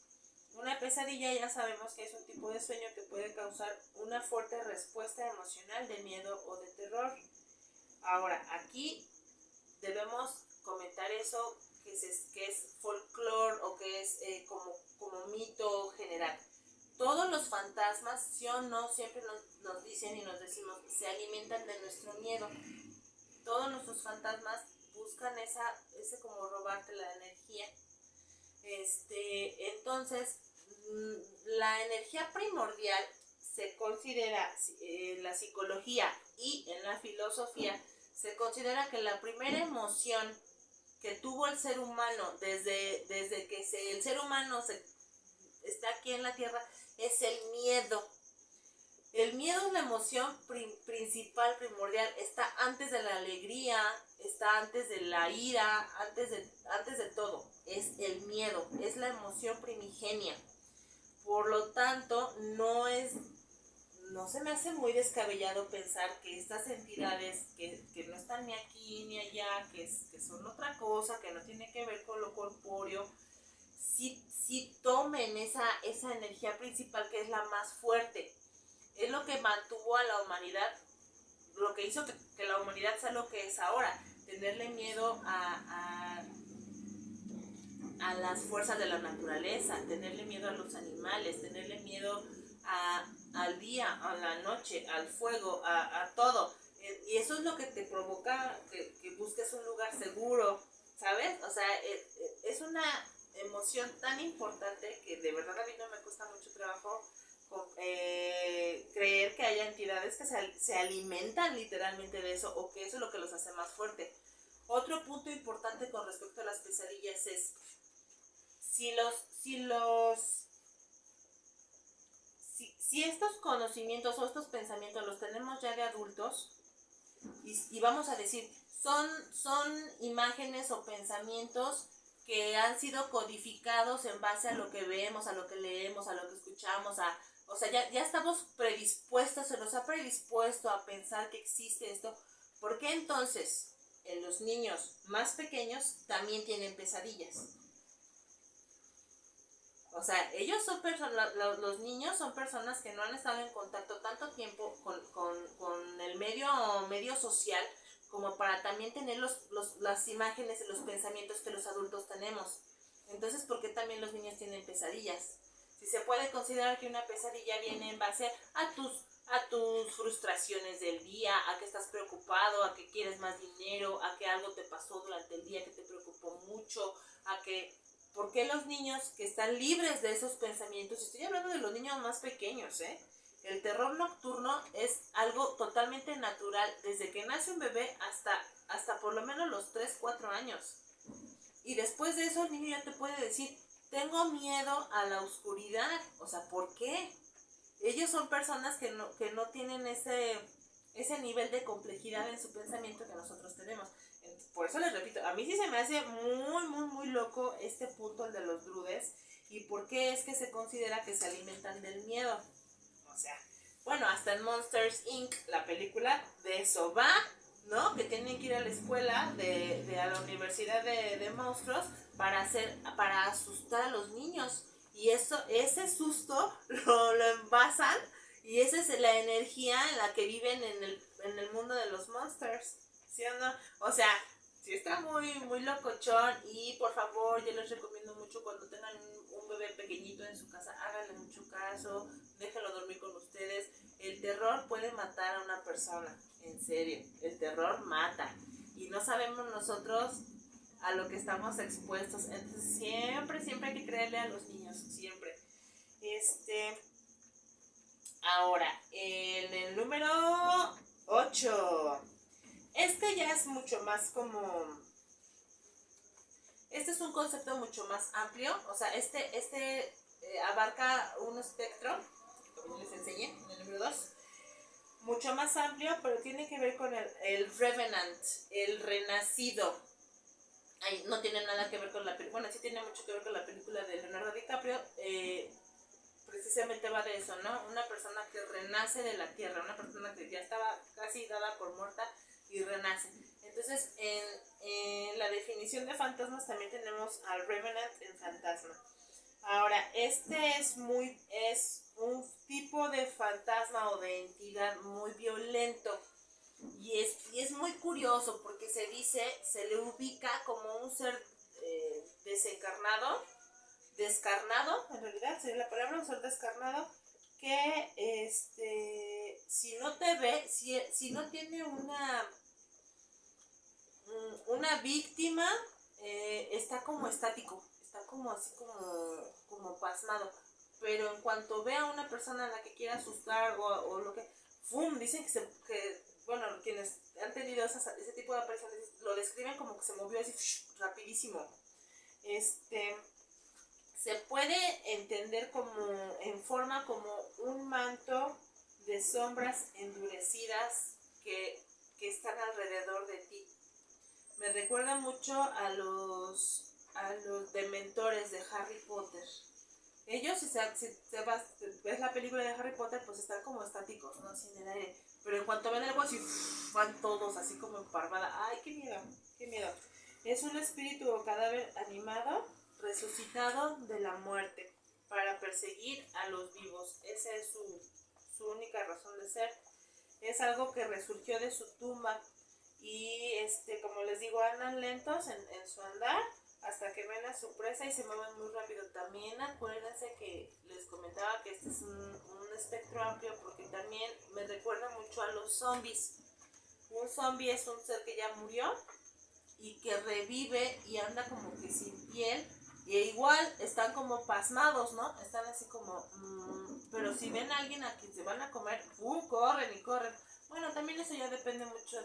Una pesadilla ya sabemos que es un tipo de sueño que puede causar una fuerte respuesta emocional de miedo o de terror. Ahora, aquí debemos comentar eso que es folclore o que es como mito general. Todos los fantasmas, sí o no, siempre nos dicen y nos decimos, se alimentan de nuestro miedo. Todos nuestros fantasmas buscan ese como robarte la energía. Entonces, la energía primordial se considera en la psicología y en la filosofía, se considera que la primera emoción que tuvo el ser humano desde que el ser humano está aquí en la tierra es el miedo. El miedo es la emoción principal, primordial, está antes de la alegría, está antes de la ira, antes de todo. Es el miedo, es la emoción primigenia. Por lo tanto, no se me hace muy descabellado pensar que estas entidades que no están ni aquí ni allá, que son otra cosa, que no tiene que ver con lo corpóreo, sí tomen esa energía principal que es la más fuerte. Es lo que mantuvo a la humanidad, lo que hizo que la humanidad sea lo que es ahora, tenerle miedo a las fuerzas de la naturaleza, tenerle miedo a los animales, tenerle miedo al día, a la noche, al fuego, a todo. Y eso es lo que te provoca que busques un lugar seguro, ¿sabes? O sea, es una emoción tan importante que de verdad a mí no me cuesta mucho trabajo creer que haya entidades que se alimentan literalmente de eso o que eso es lo que los hace más fuerte. Otro punto importante con respecto a las pesadillas es si estos conocimientos o estos pensamientos los tenemos ya de adultos y vamos a decir son imágenes o pensamientos que han sido codificados en base a lo que vemos, a lo que leemos, a lo que escuchamos, o sea, ya estamos predispuestos, se nos ha predispuesto a pensar que existe esto. ¿Por qué entonces en los niños más pequeños también tienen pesadillas? O sea, ellos son personas, los niños son personas que no han estado en contacto tanto tiempo con el medio social como para también tener las imágenes y los pensamientos que los adultos tenemos. Entonces, ¿por qué también los niños tienen pesadillas? Si se puede considerar que una pesadilla viene en base a tus frustraciones del día, a que estás preocupado, a que quieres más dinero, a que algo te pasó durante el día que te preocupó mucho, a que... ¿Por qué los niños que están libres de esos pensamientos? Estoy hablando de los niños más pequeños, ¿eh? El terror nocturno es algo totalmente natural desde que nace un bebé hasta por lo menos los 3, 4 años. Y después de eso el niño ya te puede decir, tengo miedo a la oscuridad. O sea, ¿por qué? Ellos son personas que no tienen ese nivel de complejidad en su pensamiento que nosotros tenemos. Por eso les repito, a mí sí se me hace muy, muy, muy loco este punto, el de los druides, y por qué es que se considera que se alimentan del miedo. O sea, bueno, hasta en Monsters Inc., la película, de eso va, ¿no? Que tienen que ir a la escuela, a la universidad de monstruos, para asustar a los niños. Y ese susto lo envasan, y esa es la energía en la que viven en el mundo de los monsters, ¿sí o no? O sea, sí está muy, muy locochón, y por favor, yo les recomiendo mucho cuando tengan un bebé pequeñito en su casa, háganle mucho caso, déjenlo dormir con ustedes. El terror puede matar a una persona, en serio, el terror mata, y no sabemos nosotros a lo que estamos expuestos. Entonces siempre hay que creerle a los niños, siempre. Ahora, en el número 8, ya es mucho más como... Este es un concepto mucho más amplio, o sea, abarca un espectro, como les enseñé en el número 2, mucho más amplio, pero tiene que ver con el Revenant, el renacido. Ay, no tiene nada que ver con la película, bueno, sí tiene mucho que ver con la película de Leonardo DiCaprio, precisamente va de eso, ¿no? Una persona que renace de la tierra, una persona que ya estaba casi dada por muerta y renace. Entonces, en la definición de fantasmas también tenemos al Revenant en fantasma. Ahora, este es un tipo de fantasma o de entidad muy violento, y es muy curioso porque se le ubica como un ser desencarnado, descarnado, en realidad sería la palabra, un ser descarnado, que si no te ve, si no tiene una víctima, está como estático, está como así como pasmado. Pero en cuanto ve a una persona a la que quiera asustar o lo que, ¡fum! Dicen bueno, quienes han tenido ese tipo de apariciones lo describen como que se movió así rapidísimo. Se puede entender en forma como un manto de sombras endurecidas que están alrededor de ti. Me recuerda mucho a los dementores de Harry Potter. Ellos, si ves la película de Harry Potter, pues están como estáticos, ¿no? Así en el aire. Pero en cuanto ven algo así, van todos así como en parvada. ¡Ay, qué miedo! ¡Qué miedo! Es un espíritu o cadáver animado, resucitado de la muerte, para perseguir a los vivos. Esa es su única razón de ser. Es algo que resurgió de su tumba. Y como les digo, andan lentos en su andar hasta que ven a su presa y se mueven muy rápido. También acuérdense que les comentaba que este es un espectro amplio porque también me recuerda mucho a los zombies. Un zombie es un ser que ya murió y que revive y anda como que sin piel. Y igual están como pasmados, ¿no? Están así como... pero si ven a alguien a quien se van a comer, corren y corren. Bueno, también eso ya depende mucho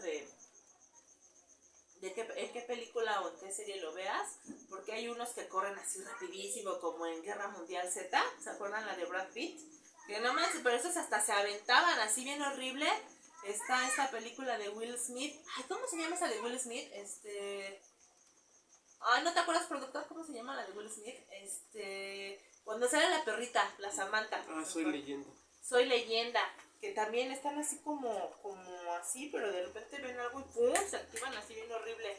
en qué película o en qué serie lo veas, porque hay unos que corren así rapidísimo, como en Guerra Mundial Z, ¿se acuerdan la de Brad Pitt? Que no más, pero esos hasta se aventaban así bien horrible. Está esta película de Will Smith, ay, ¿cómo se llama esa de Will Smith? Ay, ¿no te acuerdas, productor, cómo se llama la de Will Smith? Cuando sale la perrita, la Samantha. Soy leyenda. Soy leyenda, que también están así como así, pero de repente ven algo y ¡pum! Se activan así bien horrible.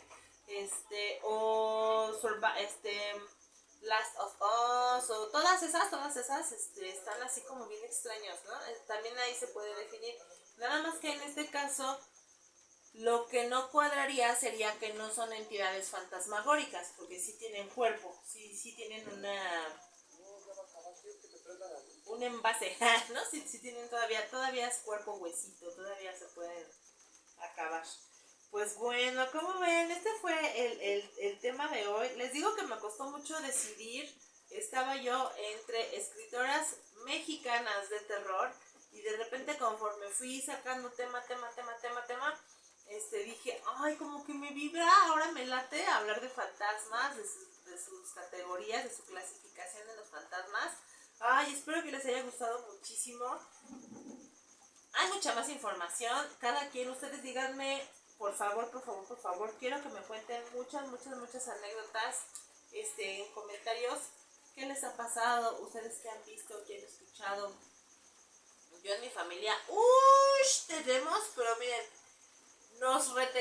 Last of Us, o todas esas, están así como bien extraños, ¿no? También ahí se puede definir. Nada más que en este caso, lo que no cuadraría sería que no son entidades fantasmagóricas, porque sí tienen cuerpo, sí tienen un envase, ¿no? Si tienen todavía es cuerpo huesito, todavía se pueden acabar. Pues bueno, como ven, este fue el tema de hoy. Les digo que me costó mucho decidir. Estaba yo entre escritoras mexicanas de terror y de repente conforme fui sacando tema, dije, ay, como que me vibra, ahora me late hablar de fantasmas, de sus categorías, de su clasificación de los fantasmas. Ay, espero que les haya gustado muchísimo. Hay mucha más información. Cada quien, ustedes díganme, por favor, quiero que me cuenten muchas anécdotas en comentarios. ¿Qué les ha pasado? ¿Ustedes qué han visto? ¿Qué han escuchado? Yo en mi familia, tenemos, pero miren,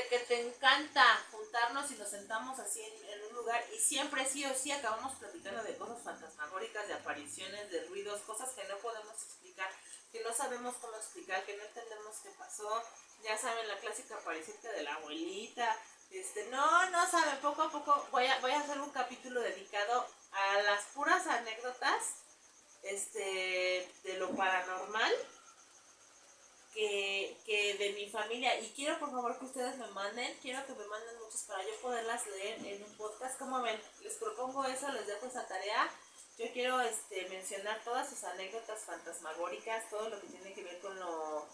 que te encanta juntarnos y nos sentamos así en un lugar y siempre sí o sí acabamos platicando de cosas fantasmagóricas, de apariciones, de ruidos, cosas que no podemos explicar, que no sabemos cómo explicar, que no entendemos qué pasó. Ya saben, la clásica aparición de la abuelita. No saben, poco a poco voy a hacer un capítulo dedicado a las puras anécdotas de lo paranormal que de mi familia, y quiero por favor que ustedes quiero que me manden muchos para yo poderlas leer en un podcast. Como ven, les propongo eso, les dejo esa tarea. Yo quiero mencionar todas sus anécdotas fantasmagóricas, todo lo que tiene que ver con lo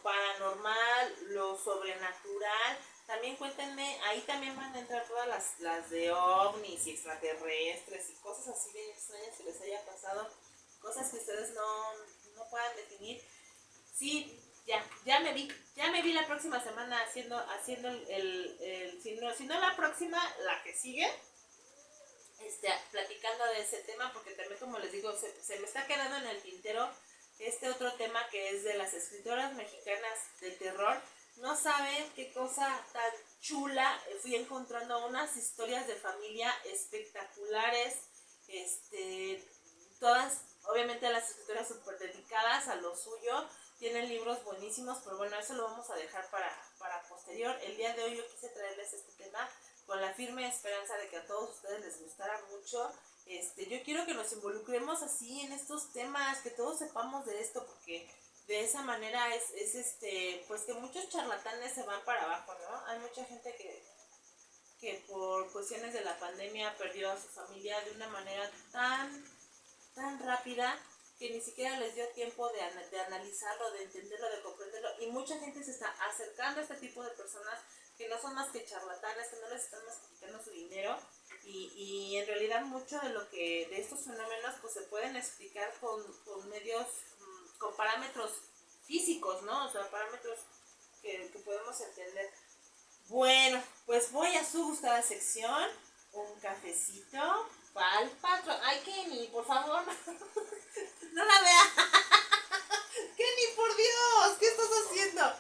paranormal, lo sobrenatural. También cuéntenme, ahí también van a entrar todas las de ovnis y extraterrestres y cosas así bien extrañas que les haya pasado, cosas que ustedes no puedan definir. Sí, ya me vi la próxima semana haciendo si no la próxima, la que sigue, platicando de ese tema, porque también, como les digo, se me está quedando en el tintero otro tema que es de las escritoras mexicanas de terror. No saben qué cosa tan chula, fui encontrando unas historias de familia espectaculares, todas obviamente las escritoras súper dedicadas a lo suyo, tienen libros buenísimos, pero bueno, eso lo vamos a dejar para posterior. El día de hoy yo quise traerles este tema con la firme esperanza de que a todos ustedes les gustara mucho. Yo quiero que nos involucremos así en estos temas, que todos sepamos de esto, porque de esa manera es pues que muchos charlatanes se van para abajo, ¿no? Hay mucha gente que por cuestiones de la pandemia perdió a su familia de una manera tan rápida que ni siquiera les dio tiempo de analizarlo, de entenderlo, de comprenderlo, y mucha gente se está acercando a este tipo de personas que no son más que charlatanes, que no les están más que quitando su dinero, y en realidad mucho de estos fenómenos pues se pueden explicar con medios, con parámetros físicos, ¿no? O sea, parámetros que podemos entender. Bueno, pues voy a su gustada sección, un cafecito para el patrón. Ay, Kenny, por favor, no la vea. Kenny, por Dios, ¿qué estás haciendo?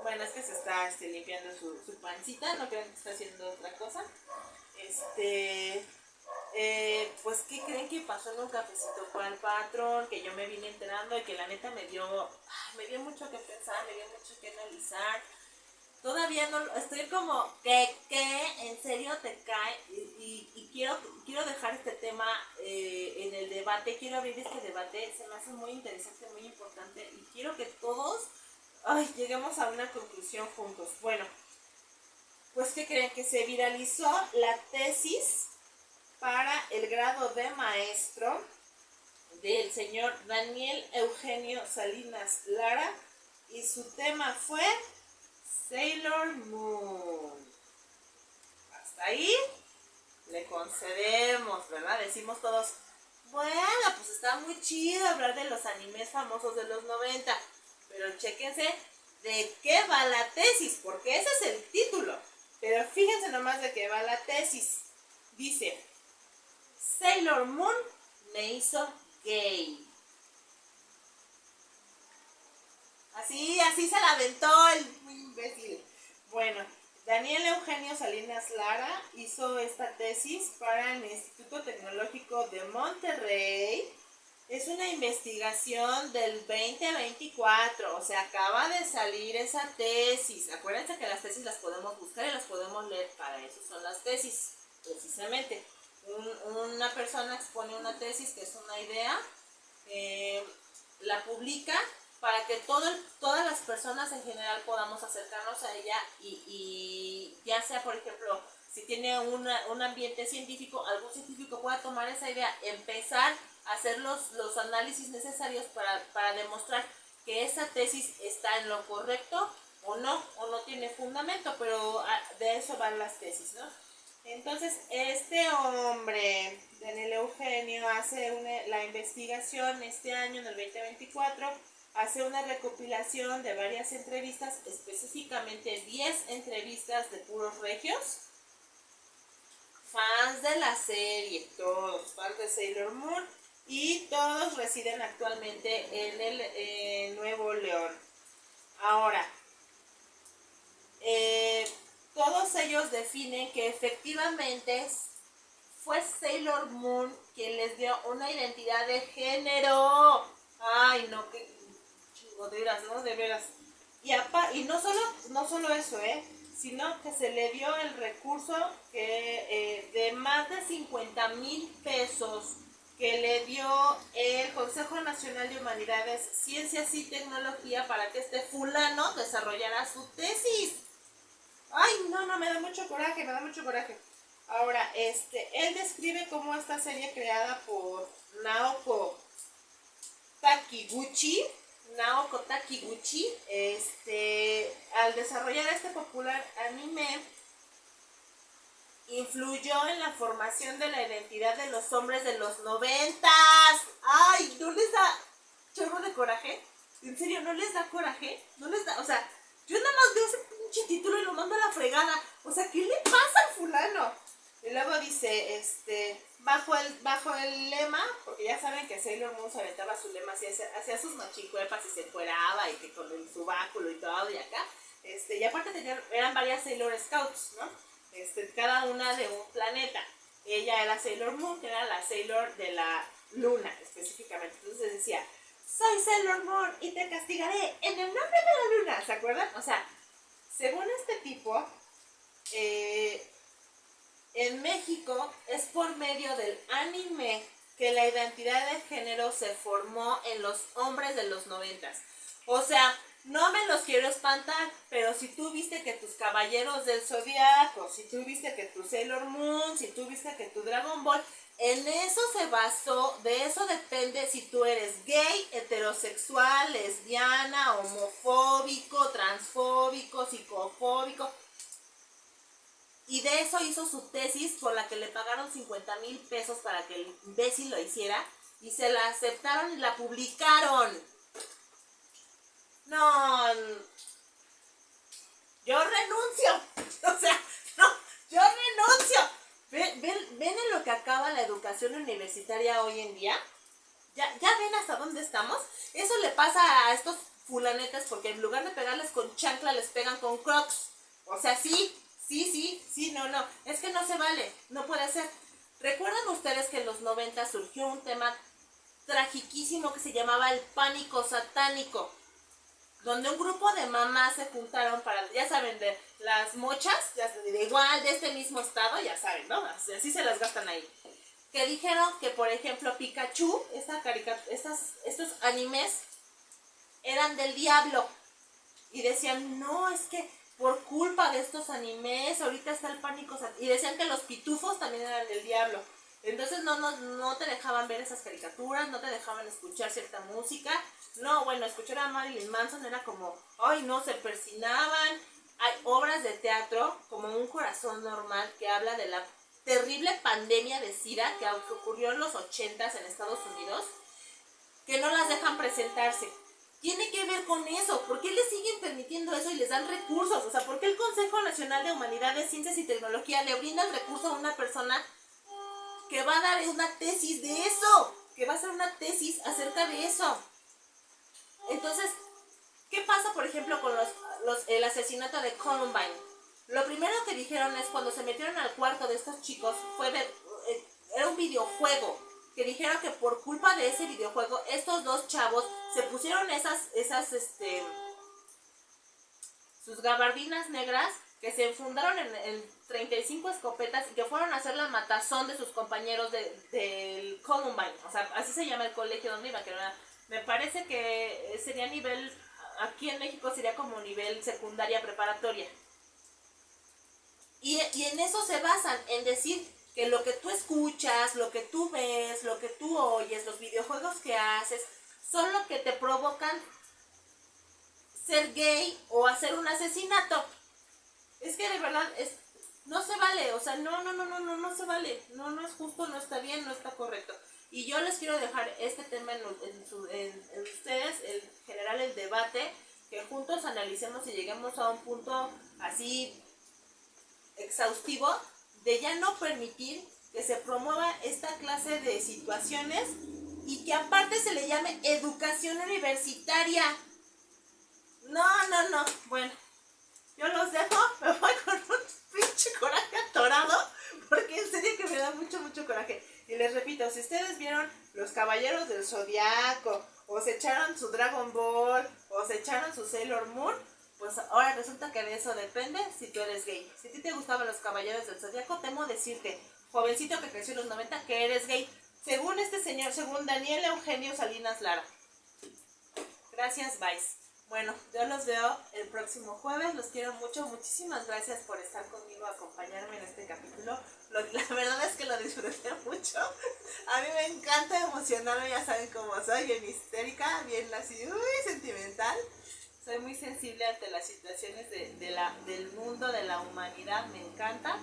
Bueno, es que se está limpiando su pancita, no crean que está haciendo otra cosa. Pues, ¿qué creen que pasó en un cafecito para el patrón? Que yo me vine enterando y que la neta me dio mucho que pensar, me dio mucho que analizar. Todavía no, estoy como, ¿qué? ¿En serio te cae? Y quiero dejar este tema en el debate, quiero abrir este debate, se me hace muy interesante, muy importante, y quiero que todos lleguemos a una conclusión juntos. Bueno, pues ¿qué creen? Que se viralizó la tesis para el grado de maestro del señor Daniel Eugenio Salinas Lara, y su tema fue Sailor Moon. Hasta ahí le concedemos, ¿verdad? Decimos todos, bueno, pues está muy chido hablar de los animes famosos de los 90, pero chéquense de qué va la tesis, porque ese es el título. Pero fíjense nomás de qué va la tesis. Dice, Sailor Moon me hizo gay. Así se la aventó el muy imbécil. Bueno, Daniel Eugenio Salinas Lara hizo esta tesis para el Instituto Tecnológico de Monterrey. Es una investigación del 2024, o sea, acaba de salir esa tesis. Acuérdense que las tesis las podemos buscar y las podemos leer, para eso son las tesis, precisamente. Una persona expone una tesis, que es una idea, la publica para que todas las personas en general podamos acercarnos a ella y ya sea, por ejemplo, si tiene un ambiente científico, algún científico pueda tomar esa idea, empezar a hacer los análisis necesarios para demostrar que esa tesis está en lo correcto o no tiene fundamento, pero de eso van las tesis, ¿no? Entonces, este hombre, Daniel Eugenio, hace la investigación este año, en el 2024, hace una recopilación de varias entrevistas, específicamente 10 entrevistas de puros regios, fans de la serie, todos fans de Sailor Moon, y todos residen actualmente en el Nuevo León. Ahora, todos ellos definen que efectivamente fue Sailor Moon quien les dio una identidad de género. Ay, no, qué chingoderas, ¿no? De veras. Y no solo eso, sino que se le dio el recurso de más de 50,000 pesos que le dio el Consejo Nacional de Humanidades, Ciencias y Tecnología para que este fulano desarrollara su tesis. Ay, no, me da mucho coraje. Ahora, él describe cómo esta serie creada por Naoko Takiguchi, al desarrollar este popular anime, influyó en la formación de la identidad de los hombres de los 90s. Ay, ¿no les da chorro de coraje? ¿En serio no les da coraje? No les da, o sea, yo nada más veo ese pinche título y lo mando a la fregada. O sea, ¿qué le pasa al fulano? Y luego dice, bajo el lema, porque ya saben que Sailor Moon se aventaba su lema, hacía sus machincuepas y se fueraba, y que con el subáculo y todo, y acá, y aparte eran varias Sailor Scouts, ¿no? Cada una de un planeta. Ella era Sailor Moon, que era la Sailor de la Luna específicamente. Entonces decía, soy Sailor Moon y te castigaré en el nombre de la luna, ¿se acuerdan? O sea, según este tipo, en México es por medio del anime que la identidad de género se formó en los hombres de los 90. O sea, no me los quiero espantar, pero si tú viste que tus caballeros del zodiaco, si tú viste que tu Sailor Moon, si tú viste que tu Dragon Ball, en eso se basó, de eso depende si tú eres gay, heterosexual, lesbiana, homofóbico, transfóbico, psicofóbico. Y de eso hizo su tesis, por la que le pagaron 50,000 pesos para que el imbécil lo hiciera. Y se la aceptaron y la publicaron. No, yo renuncio. O sea, no, yo renuncio. ¿Ven en lo que acaba la educación universitaria hoy en día? ¿Ya ven hasta dónde estamos? Eso le pasa a estos fulanetes porque en lugar de pegarles con chancla les pegan con crocs. O sea, sí, no, es que no se vale, no puede ser. ¿Recuerdan ustedes que en los 90 surgió un tema tragiquísimo que se llamaba el pánico satánico? Donde un grupo de mamás se juntaron para, ya saben, de las mochas, de igual, de este mismo estado, ya saben, ¿no? Así se las gastan ahí. Que dijeron que, por ejemplo, Pikachu, estos animes, eran del diablo. Y decían, no, es que por culpa de estos animes, ahorita está el pánico. Y decían que los pitufos también eran del diablo. Entonces no te dejaban ver esas caricaturas, no te dejaban escuchar cierta música. No, bueno, escuchar a Marilyn Manson era como, ay, no, se persinaban. Hay obras de teatro, como Un corazón normal, que habla de la terrible pandemia de SIDA que ocurrió en los 80s en Estados Unidos, que no las dejan presentarse. Tiene que ver con eso. ¿Por qué les siguen permitiendo eso y les dan recursos? O sea, ¿por qué el Consejo Nacional de Humanidades, Ciencias y Tecnología le brinda el recurso a una persona que va a dar una tesis de eso? Que va a hacer una tesis acerca de eso. Entonces, ¿qué pasa, por ejemplo, con el asesinato de Columbine? Lo primero que dijeron es, cuando se metieron al cuarto de estos chicos, era un videojuego. Que dijeron que por culpa de ese videojuego, estos dos chavos se pusieron sus gabardinas negras, que se enfundaron en 35 escopetas y que fueron a hacer la matazón de sus compañeros del Columbine. O sea, así se llama el colegio donde iba, que me parece que sería nivel, aquí en México sería como nivel secundaria preparatoria. Y en eso se basan, en decir que lo que tú escuchas, lo que tú ves, lo que tú oyes, los videojuegos que haces, son lo que te provocan ser gay o hacer un asesinato. Es que de verdad no se vale, o sea, no se vale, no es justo, no está bien, no está correcto. Y yo les quiero dejar este tema en ustedes, generar el debate, que juntos analicemos y lleguemos a un punto así exhaustivo de ya no permitir que se promueva esta clase de situaciones y que aparte se le llame educación universitaria. No, bueno, yo los dejo, me voy con un pinche coraje atorado, porque en serio que me da mucho coraje. Y les repito, si ustedes vieron Los Caballeros del Zodiaco, o se echaron su Dragon Ball, o se echaron su Sailor Moon, pues ahora resulta que de eso depende si tú eres gay. Si a ti te gustaban Los Caballeros del Zodiaco, temo decirte, jovencito que creció en los 90, que eres gay. Según este señor, según Daniel Eugenio Salinas Lara. Gracias, bye. Bueno, yo los veo el próximo jueves, los quiero mucho, muchísimas gracias por estar conmigo, acompañarme en este capítulo. La verdad es que lo disfruté mucho. A mí me encanta emocionarme, ya saben cómo soy, bien histérica, bien así, sentimental. Soy muy sensible ante las situaciones del mundo, de la humanidad, me encanta.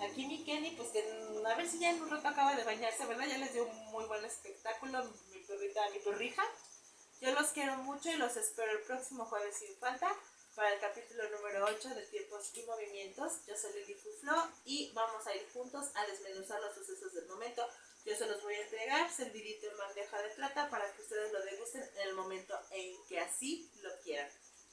Aquí mi Kenny, pues que a ver si ya en un rato acaba de bañarse, ¿verdad? Ya les dio un muy buen espectáculo, mi perrija. Yo los quiero mucho y los espero el próximo jueves sin falta para el capítulo número 8 de Tiempos y Movimientos. Yo soy Lili Fuflo y vamos a ir juntos a desmenuzar los sucesos del momento. Yo se los voy a entregar servidito en bandeja de plata para que ustedes lo degusten en el momento en que así lo quieran.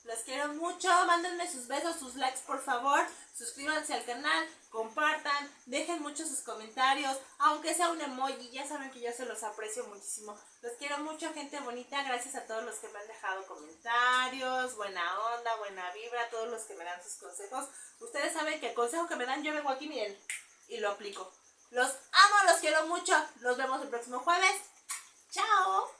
Los quiero mucho. Mándenme sus besos, sus likes, por favor. Suscríbanse al canal, compartan, dejen muchos sus comentarios, aunque sea un emoji, ya saben que yo se los aprecio muchísimo. Los quiero mucho, gente bonita. Gracias a todos los que me han dejado comentarios, buena onda, buena vibra, a todos los que me dan sus consejos. Ustedes saben que el consejo que me dan, yo vengo aquí, miren, y lo aplico. Los amo, los quiero mucho. Nos vemos el próximo jueves. ¡Chao!